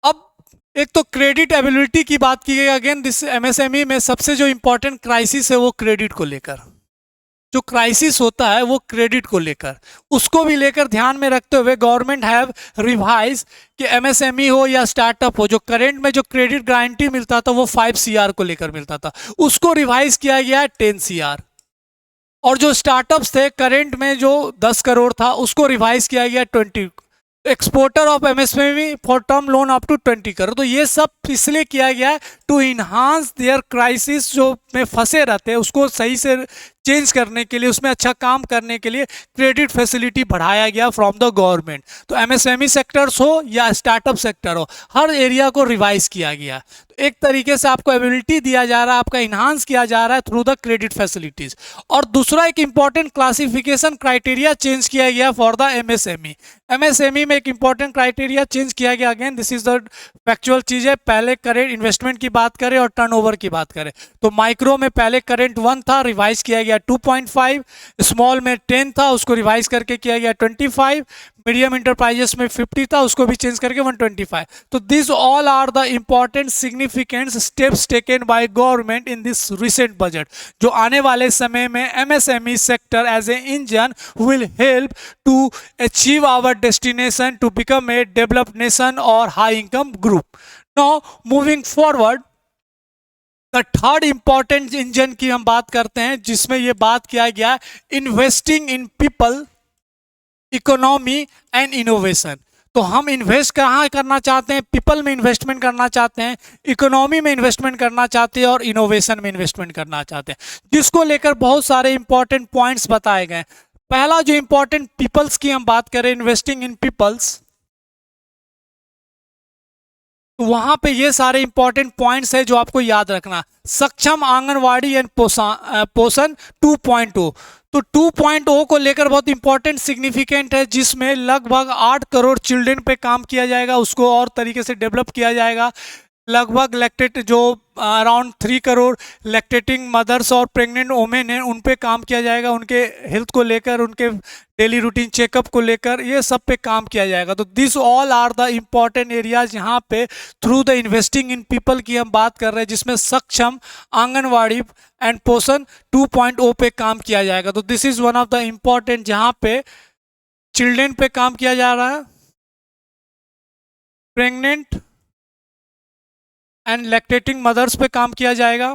Speaker 1: अब एक तो क्रेडिट एबिलिटी की बात की गई। अगेन दिस एमएसएमई में सबसे जो इंपॉर्टेंट क्राइसिस है वो क्रेडिट को लेकर, जो क्राइसिस होता है वो क्रेडिट को लेकर, उसको भी लेकर ध्यान में रखते हुए गवर्नमेंट हैव रिवाइज कि एमएसएमई हो या स्टार्टअप हो, जो करंट में जो क्रेडिट गारंटी मिलता था वो 5 CR को लेकर मिलता था, उसको रिवाइज किया गया है 10 CR। और जो स्टार्टअप्स थे करंट में जो 10 करोड़ था उसको रिवाइज किया गया 20। Exporter of MSME for term loan up to 20 crore. तो ये सब इसलिए किया गया है टू इन्हांस देयर क्राइसिस, जो में फंसे रहते हैं उसको सही से चेंज करने के लिए, उसमें अच्छा काम करने के लिए क्रेडिट फैसिलिटी बढ़ाया गया फ्रॉम द गवर्नमेंट। तो एमएसएमई सेक्टर्स हो या स्टार्टअप सेक्टर हो, हर एरिया को रिवाइज किया गया। तो एक तरीके से आपको एबिलिटी दिया जा रहा है, आपका इन्हांस किया जा रहा है थ्रू द क्रेडिट फैसिलिटीज। और दूसरा एक इंपॉर्टेंट क्लासिफिकेशन क्राइटेरिया चेंज किया गया फॉर द एमएसएमई। एमएसएमई में एक इंपॉर्टेंट क्राइटेरिया चेंज किया गया, again this is the factual चीज है। पहले करेंट इन्वेस्टमेंट की बात करें और टर्नओवर की बात करें तो माइक्रो में पहले करेंट 1 था, रिवाइज किया गया 2.5, स्मॉल में 10 था, उसको रिवाइज करके किया गया 25, मीडियम इंटरप्राइजेस में 50 था, उसको भी चेंज करके 125। तो this all are the important significant steps taken by government in this recent budget, जो आने वाले समय में MSME sector as a engine will help to achieve our destination to become a developed nation और high income group. Now moving forward, the third important engine की हम बात करते हैं, जिसमें यह बात किया गया investing in people, economy and innovation. तो हम इन्वेस्ट कहाँ करना चाहते हैं? पीपल में इन्वेस्टमेंट करना चाहते हैं, इकोनॉमी में इन्वेस्टमेंट करना चाहते हैं और इनोवेशन में इन्वेस्टमेंट करना चाहते हैं, जिसको लेकर बहुत सारे इंपॉर्टेंट पॉइंट्स बताए गए। पहला जो इंपॉर्टेंट पीपल्स की हम बात करें, इन्वेस्टिंग इन पीपल्स, तो वहां पे ये सारे इंपॉर्टेंट पॉइंट्स है जो आपको याद रखना। सक्षम आंगनवाड़ी एंड पोषण 2.0, तो 2.0 को लेकर बहुत इंपॉर्टेंट सिग्निफिकेंट है, जिसमें लगभग 8 करोड़ चिल्ड्रन पे काम किया जाएगा, उसको और तरीके से डेवलप किया जाएगा। लगभग लैक्टेट जो अराउंड 3 करोड़ लैक्टेटिंग मदर्स और प्रेग्नेंट वोमेन हैं उन पे काम किया जाएगा, उनके हेल्थ को लेकर, उनके डेली रूटीन चेकअप को लेकर, ये सब पे काम किया जाएगा। तो this all are the important areas यहाँ पे through the investing in people की हम बात कर रहे हैं, जिसमें सक्षम आंगनवाड़ी एंड पोषण 2.0 पे काम किया जाएगा। तो this is one of the important, जहाँ पे चिल्ड्रेन पे काम किया जा रहा है, प्रेग्नेंट एंड लैक्टेटिंग मदर्स पे काम किया जाएगा,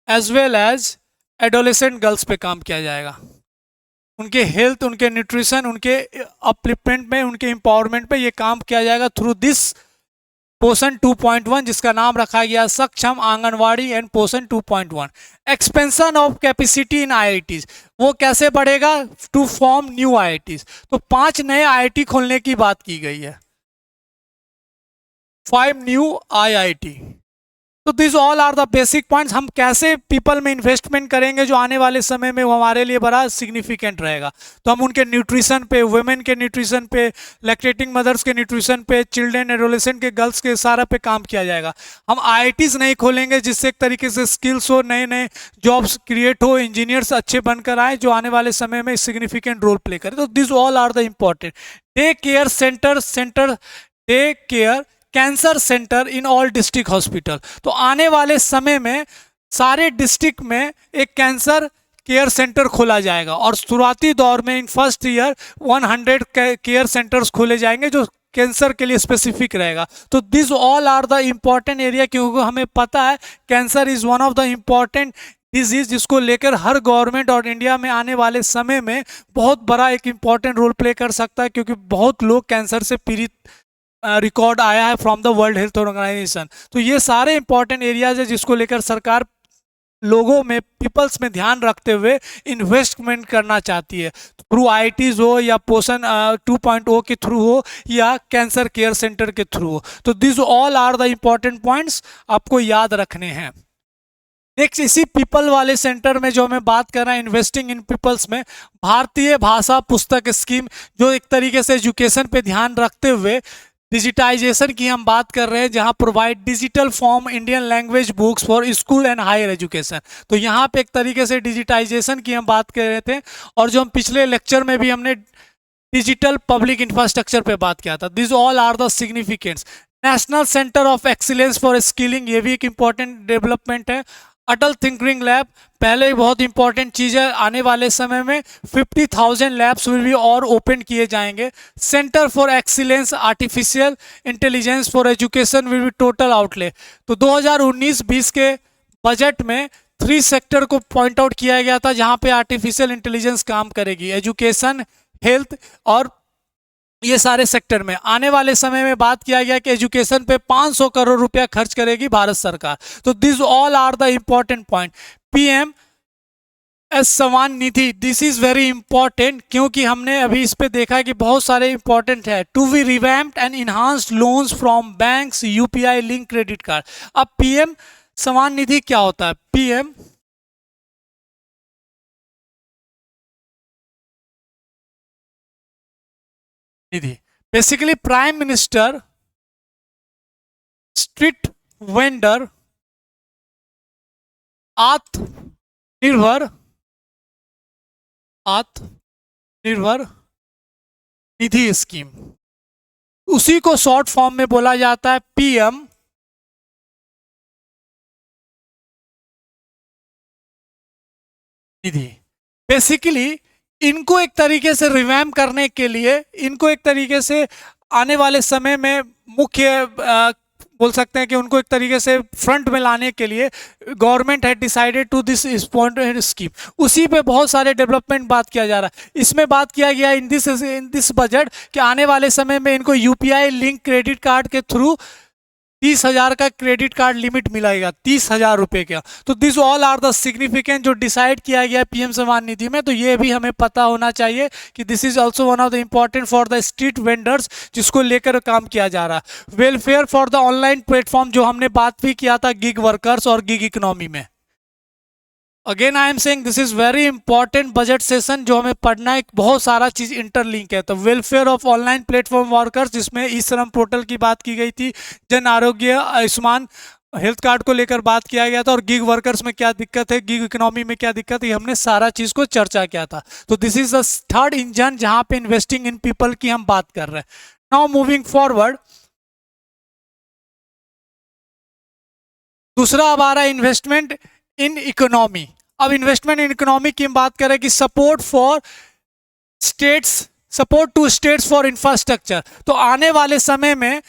Speaker 1: as well as adolescent girls पे काम किया जाएगा। उनके हेल्थ, उनके न्यूट्रिशन, उनके अपलिफ्टमेंट में, उनके एम्पावरमेंट पे ये काम किया जाएगा थ्रू दिस पोषण 2.1, जिसका नाम रखा गया सक्षम आंगनवाड़ी एंड पोषण 2.1। Expansion of capacity in IITs, वो कैसे बढ़ेगा? टू फॉर्म न्यू आईआईटीज, तो 5 नए आईआईटी खोलने की बात की गई है, 5 न्यू आईआईटी। तो this all are the basic points. हम कैसे पीपल में इन्वेस्टमेंट करेंगे जो आने वाले समय में वो हमारे लिए बड़ा सिग्निफिकेंट रहेगा। तो हम उनके न्यूट्रिशन पे, वुमेन के न्यूट्रिशन पे, लैक्टेटिंग मदर्स के न्यूट्रिशन पे, चिल्ड्रेन एडोलेसेंट के गर्ल्स के सारा पे काम किया जाएगा। हम आईआईटीज नहीं खोलेंगे जिससे एक तरीके से स्किल्स हो, नए नए जॉब्स क्रिएट हो, इंजीनियर्स अच्छे बनकर आए जो आने वाले समय में सिग्निफिकेंट रोल प्ले करें। तो this all are the important. Day care centre day care cancer centre in all district hospital, तो आने वाले समय में सारे डिस्ट्रिक्ट में एक कैंसर केयर सेंटर खोला जाएगा और शुरुआती दौर में in first year 100 care centres खोले जाएंगे जो कैंसर के लिए स्पेसिफिक रहेगा। तो this all are the important area, क्योंकि हमें पता है cancer is one of the important disease जिसको लेकर हर गवर्नमेंट और इंडिया में आने वाले समय में बहुत बड़ा एक इम्पॉर्टेंट रोल प्ले कर सकता है, क्योंकि बहुत लोग कैंसर से पीड़ित रिकॉर्ड आया है from the World Health Organization. तो ये सारे इंपॉर्टेंट एरियाज है जिसको लेकर सरकार लोगों में, पीपल्स में ध्यान रखते हुए इन्वेस्टमेंट करना चाहती है, थ्रू आईआईटीज हो या पोषण 2.0 के थ्रू हो या कैंसर केयर सेंटर के थ्रू हो। तो this all are the important points आपको याद रखने हैं। नेक्स्ट, इसी पीपल वाले सेंटर में जो मैं बात कर रहा हूँ इन्वेस्टिंग इन पीपल्स में, भारतीय भाषा पुस्तक स्कीम, जो एक तरीके से एजुकेशन पे ध्यान रखते हुए डिजिटाइजेशन की हम बात कर रहे हैं, जहां provide digital form Indian language books for school and higher education. तो यहां पे एक तरीके से डिजिटाइजेशन की हम बात कर रहे थे, और जो हम पिछले लेक्चर में भी हमने डिजिटल पब्लिक इंफ्रास्ट्रक्चर पे बात किया था। This all are the significants. National centre of excellence for skilling, ये भी एक इंपॉर्टेंट डेवलपमेंट है। अटल थिंकिंग लैब, पहले ही बहुत इंपॉर्टेंट चीज़ है, आने वाले समय में 50,000 लैब्स विल भी और ओपन किए जाएंगे। Centre for excellence artificial intelligence for education will be total outlay. तो 2019-20 के बजट में 3 सेक्टर को पॉइंट आउट किया गया था जहां पे आर्टिफिशियल इंटेलिजेंस काम करेगी, एजुकेशन, हेल्थ और ये सारे सेक्टर में आने वाले समय में बात किया गया कि एजुकेशन पे 500 करोड़ रुपया खर्च करेगी भारत सरकार। तो this all are the important point. PM S Samman Nidhi, this is very important, क्योंकि हमने अभी इस पे देखा कि बहुत सारे इंपॉर्टेंट है। To be revamped and enhanced loans from banks, UPI link credit card. अब पीएम सम्मान निधि क्या होता है? PM Nidhi basically prime minister street vendor Atmanirbhar Atmanirbhar निधि स्कीम, उसी को शॉर्ट फॉर्म में बोला जाता है पीएम निधि। बेसिकली इनको एक तरीके से रिवैम्प करने के लिए, इनको एक तरीके से आने वाले समय में मुख्य बोल सकते हैं कि उनको एक तरीके से फ्रंट में लाने के लिए government had decided to this spontaneous scheme. उसी पे बहुत सारे डेवलपमेंट बात किया जा रहा है। इसमें बात किया गया इन दिस बजट कि आने वाले समय में इनको यूपीआई लिंक क्रेडिट कार्ड के थ्रू 30,000 का क्रेडिट कार्ड लिमिट मिलेगा, 30,000 रुपए का। तो this all are the significant जो डिसाइड किया गया पीएम सम्मान निधि में। तो ये भी हमें पता होना चाहिए कि this is also one of the important for the street vendors, जिसको लेकर काम किया जा रहा है। Welfare for the online platform, जो हमने बात भी किया था गिग वर्कर्स और गिग इकोनॉमी में। Again I am saying this is very important budget session, जो हमें पढ़ना है। बहुत सारा चीज इंटरलिंक है। तो welfare of online platform workers, जिसमें ई श्रम पोर्टल की बात की गई थी, जन आरोग्य आयुष्मान हेल्थ कार्ड को लेकर बात किया गया था, और गिग वर्कर्स में क्या दिक्कत है, गिग इकोनॉमी में क्या दिक्कत है, हमने सारा चीज को चर्चा किया था। तो this is the third engine जहां पे इन्वेस्टिंग इन पीपल की हम बात कर रहे हैं। नाउ मूविंग फॉरवर्ड, दूसरा अब आ रहा है इन्वेस्टमेंट इन इकोनॉमी। अब इन्वेस्टमेंट इन इकोनॉमी की हम बात करें कि support for states, support to states for infrastructure. तो आने वाले समय में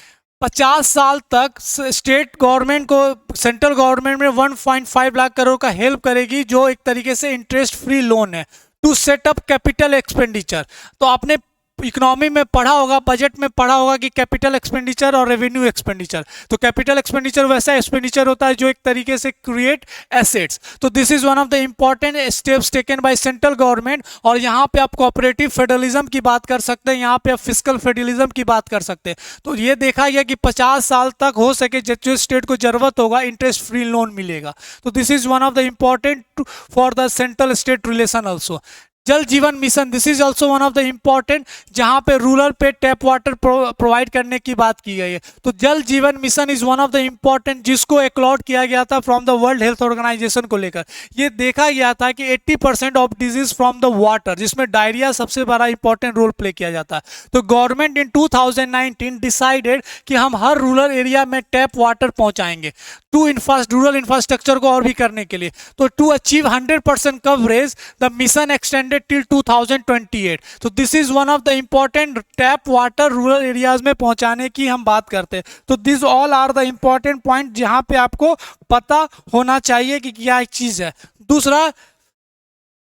Speaker 1: 50 साल तक स्टेट गवर्नमेंट को सेंट्रल गवर्नमेंट में 1.5 लाख करोड़ का हेल्प करेगी, जो एक तरीके से इंटरेस्ट फ्री लोन है, टू सेटअप कैपिटल एक्सपेंडिचर। तो आपने इकोनॉमी में पढ़ा होगा, बजट में पढ़ा होगा कि कैपिटल एक्सपेंडिचर और रेवेन्यू एक्सपेंडिचर। तो कैपिटल एक्सपेंडिचर वैसा एक्सपेंडिचर होता है जो एक तरीके से क्रिएट एसेट्स। तो this is one of the important steps taken by central government. और यहाँ पे आप कोऑपरेटिव फेडरलिज्म की बात कर सकते हैं, यहाँ पे आप फिस्कल फेडरलिज्म की बात कर सकते हैं। तो ये देखा गया कि 50 साल तक हो सके जो स्टेट को जरूरत होगा इंटरेस्ट फ्री लोन मिलेगा। तो this is one of the important for the central state relation also. जल Jeevan mission, this is also one of the important, जहां पे रूरल पे टैप वाटर प्रोवाइड करने की बात की गई है। तो Jal Jeevan mission is one of the important, जिसको एकलॉट किया गया था from the World Health Organization को लेकर। ये देखा गया था कि 80% of disease from the water, जिसमें डायरिया सबसे बड़ा इंपॉर्टेंट रोल प्ले किया जाता है। तो गवर्नमेंट इन 2019 डिसाइडेड कि हम हर रूरल एरिया में टैप वाटर पहुंचाएंगे, टू रूरल इंफ्रास्ट्रक्चर को और भी करने के लिए। तो to achieve 100% coverage, the mission extended till 2028। तो this is one of the important tap water rural areas में पहुंचाने की हम बात करते हैं। तो this all are the important point जहां पे आपको पता होना चाहिए कि क्या एक चीज है। दूसरा,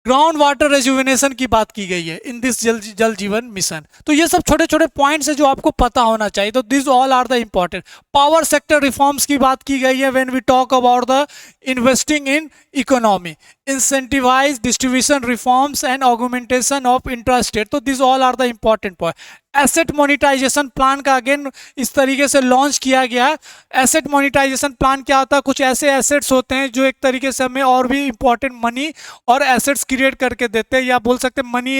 Speaker 1: ग्राउंड वाटर रेजुविनेशन की बात की गई है इन दिस जल जीवन मिशन। तो ये सब छोटे छोटे पॉइंट्स है जो आपको पता होना चाहिए। तो this all are the important. Power sector reforms की बात की गई है when we talk about the investing in economy, incentivise distribution reforms and augmentation of intrastate. तो this all are the important point. Asset monetisation plan का again इस तरीके से लॉन्च किया गया है। एसेट मोनिटाइजेशन प्लान क्या होता है? कुछ ऐसे एसेट्स होते हैं जो एक तरीके से हमें और भी इंपॉर्टेंट मनी और एसेट्स क्रिएट करके देते हैं, या बोल सकते हैं मनी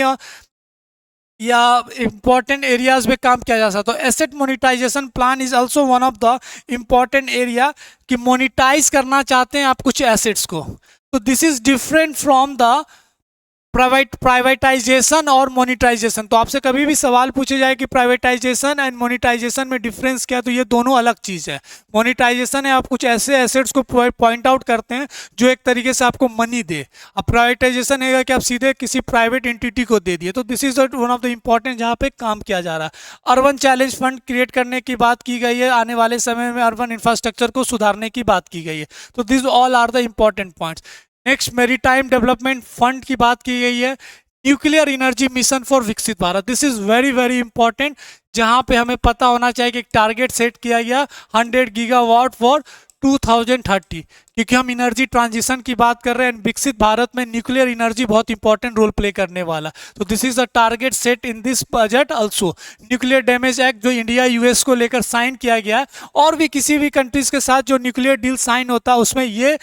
Speaker 1: या इंपॉर्टेंट एरियाज में काम किया जा सकता है। तो asset monetisation plan is also one of the important area कि मोनिटाइज करना चाहते हैं आप कुछ एसेट्स को। तो this is different from the privatisation और मोनिटाइजेशन। तो आपसे कभी भी सवाल पूछे जाए कि प्राइवेटाइजेशन एंड मोनिटाइजेशन में डिफरेंस क्या है, तो ये दोनों अलग चीज़ है। मोनिटाइजेशन है आप कुछ ऐसे एसेट्स को पॉइंट आउट करते हैं जो एक तरीके से आपको मनी दे। अब प्राइवेटाइजेशन है कि आप सीधे किसी प्राइवेट एंटिटी को दे दिए। तो this is one of the important जहाँ पे काम किया जा रहा है। अर्बन चैलेंज फंड क्रिएट करने की बात की गई है, आने वाले समय में अर्बन इंफ्रास्ट्रक्चर को सुधारने की बात की गई है। तो this all are the important points. Next, maritime development fund की बात की गई है। न्यूक्लियर एनर्जी मिशन फॉर विकसित Bharat, this is very very important, जहां पे हमें पता होना चाहिए कि एक टारगेट सेट किया गया 100 गीगावाट फॉर 2030, क्योंकि हम एनर्जी ट्रांजिशन की बात कर रहे हैं। विकसित भारत में न्यूक्लियर एनर्जी बहुत इंपॉर्टेंट रोल प्ले करने वाला, तो this is the target set in this budget also. Nuclear damage act जो इंडिया यूएस को लेकर साइन किया गया है, और भी किसी भी कंट्रीज के साथ जो न्यूक्लियर डील साइन होता है उसमें ये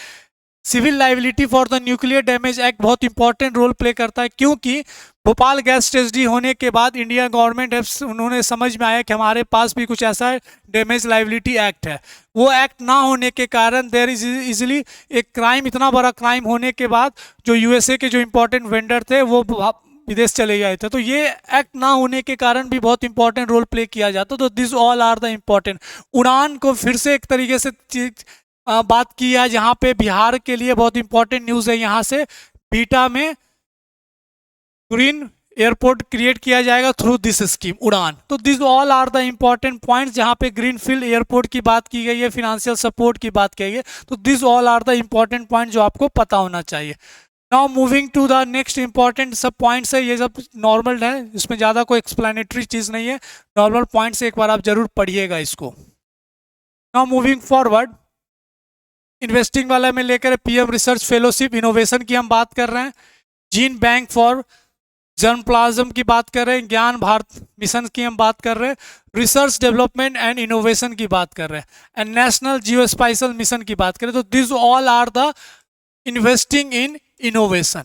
Speaker 1: civil liability for the nuclear damage act बहुत इंपॉर्टेंट रोल प्ले करता है, क्योंकि भोपाल गैस ट्रेजेडी होने के बाद इंडियन गवर्नमेंट उन्होंने समझ में आया कि हमारे पास भी कुछ ऐसा डैमेज लाइबिलिटी एक्ट है। वो एक्ट ना होने के कारण देयर इज इजिली एक क्राइम, इतना बड़ा क्राइम होने के बाद जो यूएसए के जो इंपॉर्टेंट वेंडर थे वो विदेश चले गए थे, तो ये एक्ट ना होने के कारण भी बहुत इंपॉर्टेंट रोल प्ले किया जाता। तो this all are the important. Udan को फिर से एक तरीके से बात की है, जहां पे बिहार के लिए बहुत इंपॉर्टेंट न्यूज है। यहां से बीटा में ग्रीन एयरपोर्ट क्रिएट किया जाएगा थ्रू दिस स्कीम उड़ान। तो this all are the important points, जहां पे ग्रीनफील्ड एयरपोर्ट की बात की गई है, फिनेंशियल सपोर्ट की बात की गई है। तो this all are the important point जो आपको पता होना चाहिए। Now moving to the next important sub points है, ये सब नॉर्मल है, इसमें ज़्यादा कोई एक्सप्लेनेटरी चीज़ नहीं है, नॉर्मल पॉइंट्स एक बार आप जरूर पढ़िएगा इसको। नाउ मूविंग फॉरवर्ड, इन्वेस्टिंग वाला में लेकर पीएम रिसर्च फेलोशिप इनोवेशन की हम बात कर रहे हैं, जीन बैंक फॉर जर्मप्लाज्म की बात कर रहे हैं, ज्ञान भारत मिशन की हम बात कर रहे हैं, रिसर्च डेवलपमेंट एंड इनोवेशन की बात कर रहे हैं, एंड नेशनल जियोस्पाइशियल मिशन की बात करें। तो this all are the investing in innovation.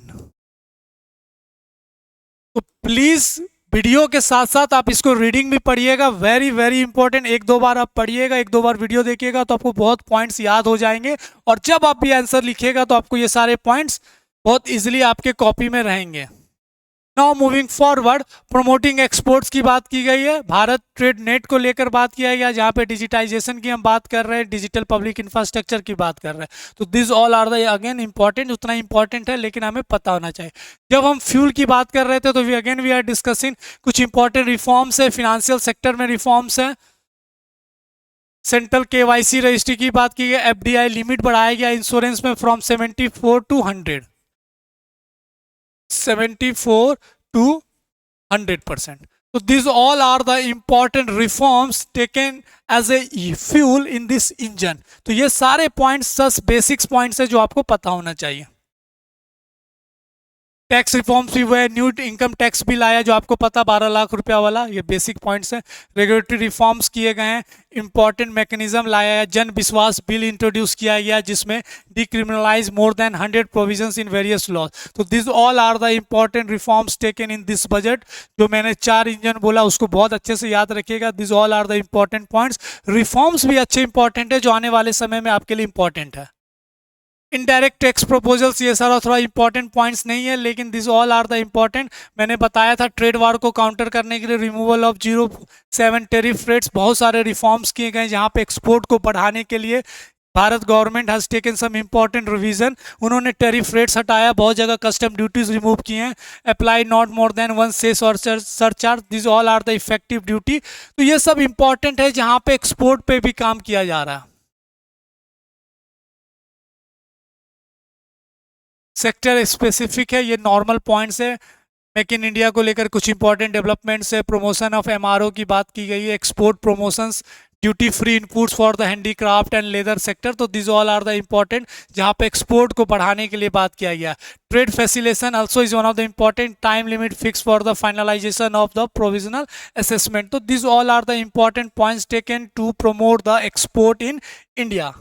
Speaker 1: तो प्लीज वीडियो के साथ साथ आप इसको रीडिंग भी पढ़िएगा, वेरी वेरी इंपॉर्टेंट। एक दो बार आप पढ़िएगा, एक दो बार वीडियो देखिएगा तो आपको बहुत पॉइंट्स याद हो जाएंगे, और जब आप भी आंसर लिखिएगा तो आपको ये सारे पॉइंट्स बहुत इजीली आपके कॉपी में रहेंगे। Now moving forward, promoting exports की बात की गई है, भारत ट्रेड नेट को लेकर बात किया गया, जहां पे डिजिटाइजेशन की हम बात कर रहे हैं, डिजिटल पब्लिक इंफ्रास्ट्रक्चर की बात कर रहे हैं। तो this all are the again important, उतना इंपॉर्टेंट है लेकिन हमें पता होना चाहिए। जब हम फ्यूल की बात कर रहे थे तो वी आर डिस्कसिंग कुछ इंपॉर्टेंट रिफॉर्म्स है, फिनेंशियल सेक्टर में रिफॉर्म्स है, सेंट्रल केवाईसी रजिस्ट्री की बात की गई, एफडीआई लिमिट बढ़ाया गया इंश्योरेंस में from 74 to 100, 74 to 100%. So these all are the important reforms taken as a fuel in this engine. तो ये सारे पॉइंट्स जस्ट बेसिक्स पॉइंट्स है जो आपको पता होना चाहिए। टैक्स रिफॉर्म्स भी हुए, न्यू इनकम टैक्स बिल आया जो आपको पता 12 लाख रुपया वाला, ये बेसिक पॉइंट्स हैं। रेगुलेटरी रिफॉर्म्स किए गए हैं, इंपॉर्टेंट मैकेनिज्म लाया है, जन विश्वास बिल इंट्रोड्यूस किया गया जिसमें decriminalise more than 100 provisions in various laws. तो this all are the important reforms taken in this budget. जो मैंने 4 इंजन बोला उसको बहुत अच्छे से याद रखिएगा। This all are the important points. Reforms भी अच्छे इंपॉर्टेंट है जो आने वाले समय में आपके लिए इंपॉर्टेंट है। इनडायरेक्ट टैक्स प्रपोजल्स, ये सारा थोड़ा इंपॉर्टेंट पॉइंट्स नहीं है लेकिन this all are the important. मैंने बताया था ट्रेड वार को काउंटर करने के लिए रिमूवल ऑफ 07 टेरिफ रेट्स, बहुत सारे रिफॉर्म्स किए गए जहां पे एक्सपोर्ट को बढ़ाने के लिए Bharat government has taken some important revision. उन्होंने टेरिफ रेट्स हटाया, बहुत जगह कस्टम ड्यूटीज रिमूव किए हैं, apply not more than 1 cess और surcharge, this all are the effective duty. तो ये सब इंपॉर्टेंट है जहां पे एक्सपोर्ट पे भी काम किया जा रहा है। सेक्टर स्पेसिफिक है, ये नॉर्मल पॉइंट्स है। मेक इन इंडिया को लेकर कुछ इंपॉर्टेंट डेवलपमेंट्स है, प्रमोशन ऑफ एमआरओ की बात की गई है, export promotions, duty free inputs for the handicraft and leather sector. तो this all are the important जहां पे एक्सपोर्ट को बढ़ाने के लिए बात किया गया। Trade facilitation also is one of the important, time limit fix for the finalisation of the provisional assessment. तो this all are the important points taken to promote the export in India.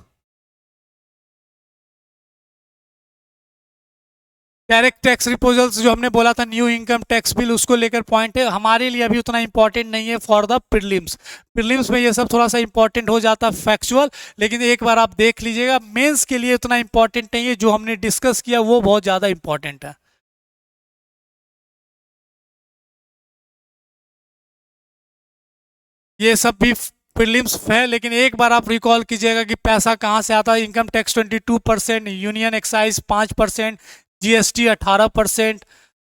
Speaker 1: Direct tax proposals जो हमने बोला था, new income tax bill, उसको लेकर point है, हमारे लिए अभी उतना इंपॉर्टेंट नहीं है फॉर द प्रीलिम्स। प्रीलिम्स में ये सब थोड़ा सा इंपॉर्टेंट हो जाता है फैक्चुअल, लेकिन एक बार आप देख लीजिएगा, मेंस के लिए उतना इंपॉर्टेंट नहीं है। जो हमने डिस्कस किया वो बहुत ज़्यादा इंपॉर्टेंट है। ये सब भी प्रीलिम्स है, लेकिन एक बार आप रिकॉल कीजिएगा कि पैसा कहाँ से आता है। Income tax 22%, union excise 5%, GST 18%,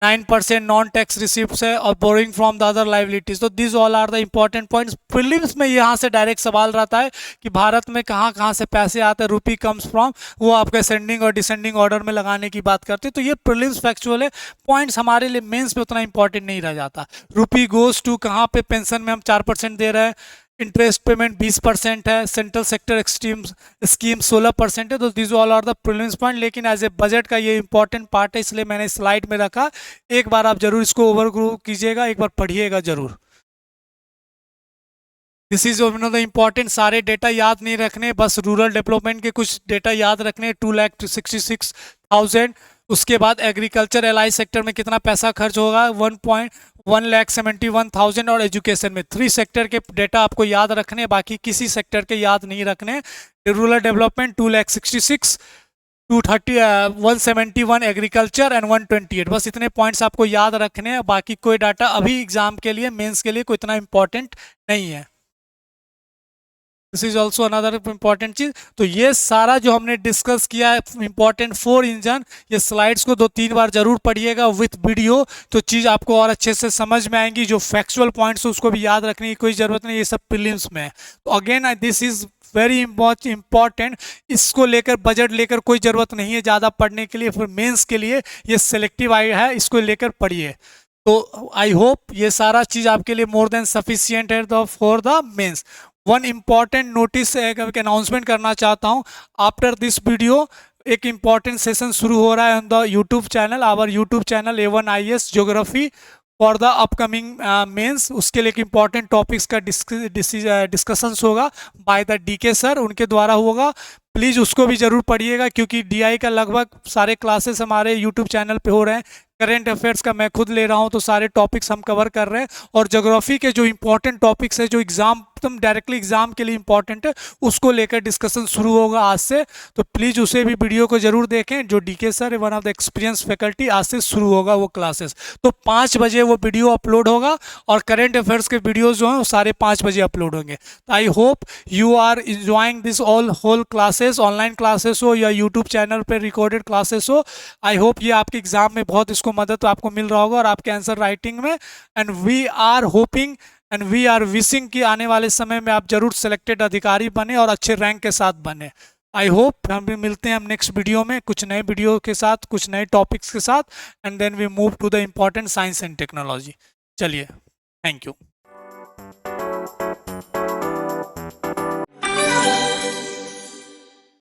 Speaker 1: 9% non tax receipt है और borrowing from the other liabilities. तो this all are the important points. Prelims में यहाँ से डायरेक्ट सवाल रहता है कि भारत में कहाँ कहाँ से पैसे आते हैं, रुपी कम्स फ्रॉम, वो आपके असेंडिंग और डिसेंडिंग ऑर्डर में लगाने की बात करते हैं। तो ये प्रीलिम्स फैक्चुअल है, पॉइंट्स हमारे लिए मेंस में उतना इंपॉर्टेंट नहीं रह जाता। रुपी गोज टू कहाँ पे, पेंशन में हम 4% दे रहे हैं, इंटरेस्ट पेमेंट 20% है, सेंट्रल सेक्टर स्कीम 16% है। तो this all are the prelims point. लेकिन एज ए बजट का ये इंपॉर्टेंट पार्ट है, इसलिए मैंने स्लाइड में रखा। एक बार आप जरूर इसको ओवरव्यू कीजिएगा, एक बार पढ़िएगा जरूर। This is one of the important. सारे डेटा याद नहीं रखने, बस रूरल डेवलपमेंट के कुछ डेटा याद रखने, 2,66,000। उसके बाद एग्रीकल्चर एलाई सेक्टर में कितना पैसा खर्च होगा, 1,71,000। और एजुकेशन में 3 सेक्टर के डेटा आपको याद रखने, बाकी किसी सेक्टर के याद नहीं रखने। Rural development 2,66,000, 171 agriculture and 128। बस इतने पॉइंट्स आपको याद रखने हैं, बाकी कोई डाटा अभी एग्जाम के लिए, मेंस के लिए कोई इतना इंपॉर्टेंट नहीं है। This is also another important चीज। तो ये सारा जो हमने डिस्कस किया है इंपॉर्टेंट 4 इंजन, ये स्लाइड्स को 2-3 बार जरूर पढ़िएगा विथ वीडियो, तो चीज़ आपको और अच्छे से समझ में आएंगी। जो फैक्चुअल पॉइंट्स उसको भी याद रखने की कोई ज़रूरत नहीं, ये सब प्रीलिम्स में है। तो again this is very important. इसको लेकर बजट लेकर कोई ज़रूरत नहीं है ज़्यादा पढ़ने के लिए, फिर मेंस के लिए ये सिलेक्टिव है, इसको लेकर पढ़िए। तो आई होप ये सारा चीज़ आपके लिए मोर देन सफिशियंट है for the mains. One important notice एक अनाउंसमेंट करना चाहता हूँ। आफ्टर दिस वीडियो एक इम्पॉर्टेंट सेशन शुरू हो रहा है on the YouTube channel, our YouTube channel A1 IAS geography for the upcoming mains. उसके लिए एक इम्पॉर्टेंट टॉपिक्स का डिस्कशंस होगा बाय द DK सर, उनके द्वारा होगा। प्लीज़ उसको भी ज़रूर पढ़िएगा, क्योंकि DI का लगभग सारे क्लासेस हमारे यूट्यूब चैनल पे हो रहे हैं। करंट अफेयर्स का मैं खुद ले रहा हूं, तो सारे टॉपिक्स हम कवर कर रहे हैं। और ज्योग्राफी के जो इंपॉर्टेंट टॉपिक्स है, जो एग्जाम एकदम डायरेक्टली एग्जाम के लिए इंपॉर्टेंट है, उसको लेकर डिस्कशन शुरू होगा आज से। तो प्लीज़ उसे भी वीडियो को जरूर देखें। जो DK sir one of the experience faculty, आज से शुरू होगा वो क्लासेस। तो 5 बजे वो वीडियो अपलोड होगा, और करंट अफेयर्स के वीडियोज जो हैं वो सारे 5 बजे अपलोड होंगे। तो I hope you are enjoying this whole classes, online classes हो या यूट्यूब चैनल पर रिकॉर्डेड क्लासेस हो। आई होप ये आपके एग्जाम में बहुत इसको मदद आपको मिल रहा होगा, और आपके आंसर राइटिंग में। And we are hoping and we are wishing कि आने वाले समय में आप जरूर सिलेक्टेड अधिकारी बने और अच्छे रैंक के साथ बने। आई होप हम भी मिलते हैं हम नेक्स्ट वीडियो में, कुछ नए वीडियो के साथ, कुछ नए टॉपिक्स के साथ। And then we move to the important science and technology. चलिए, थैंक यू।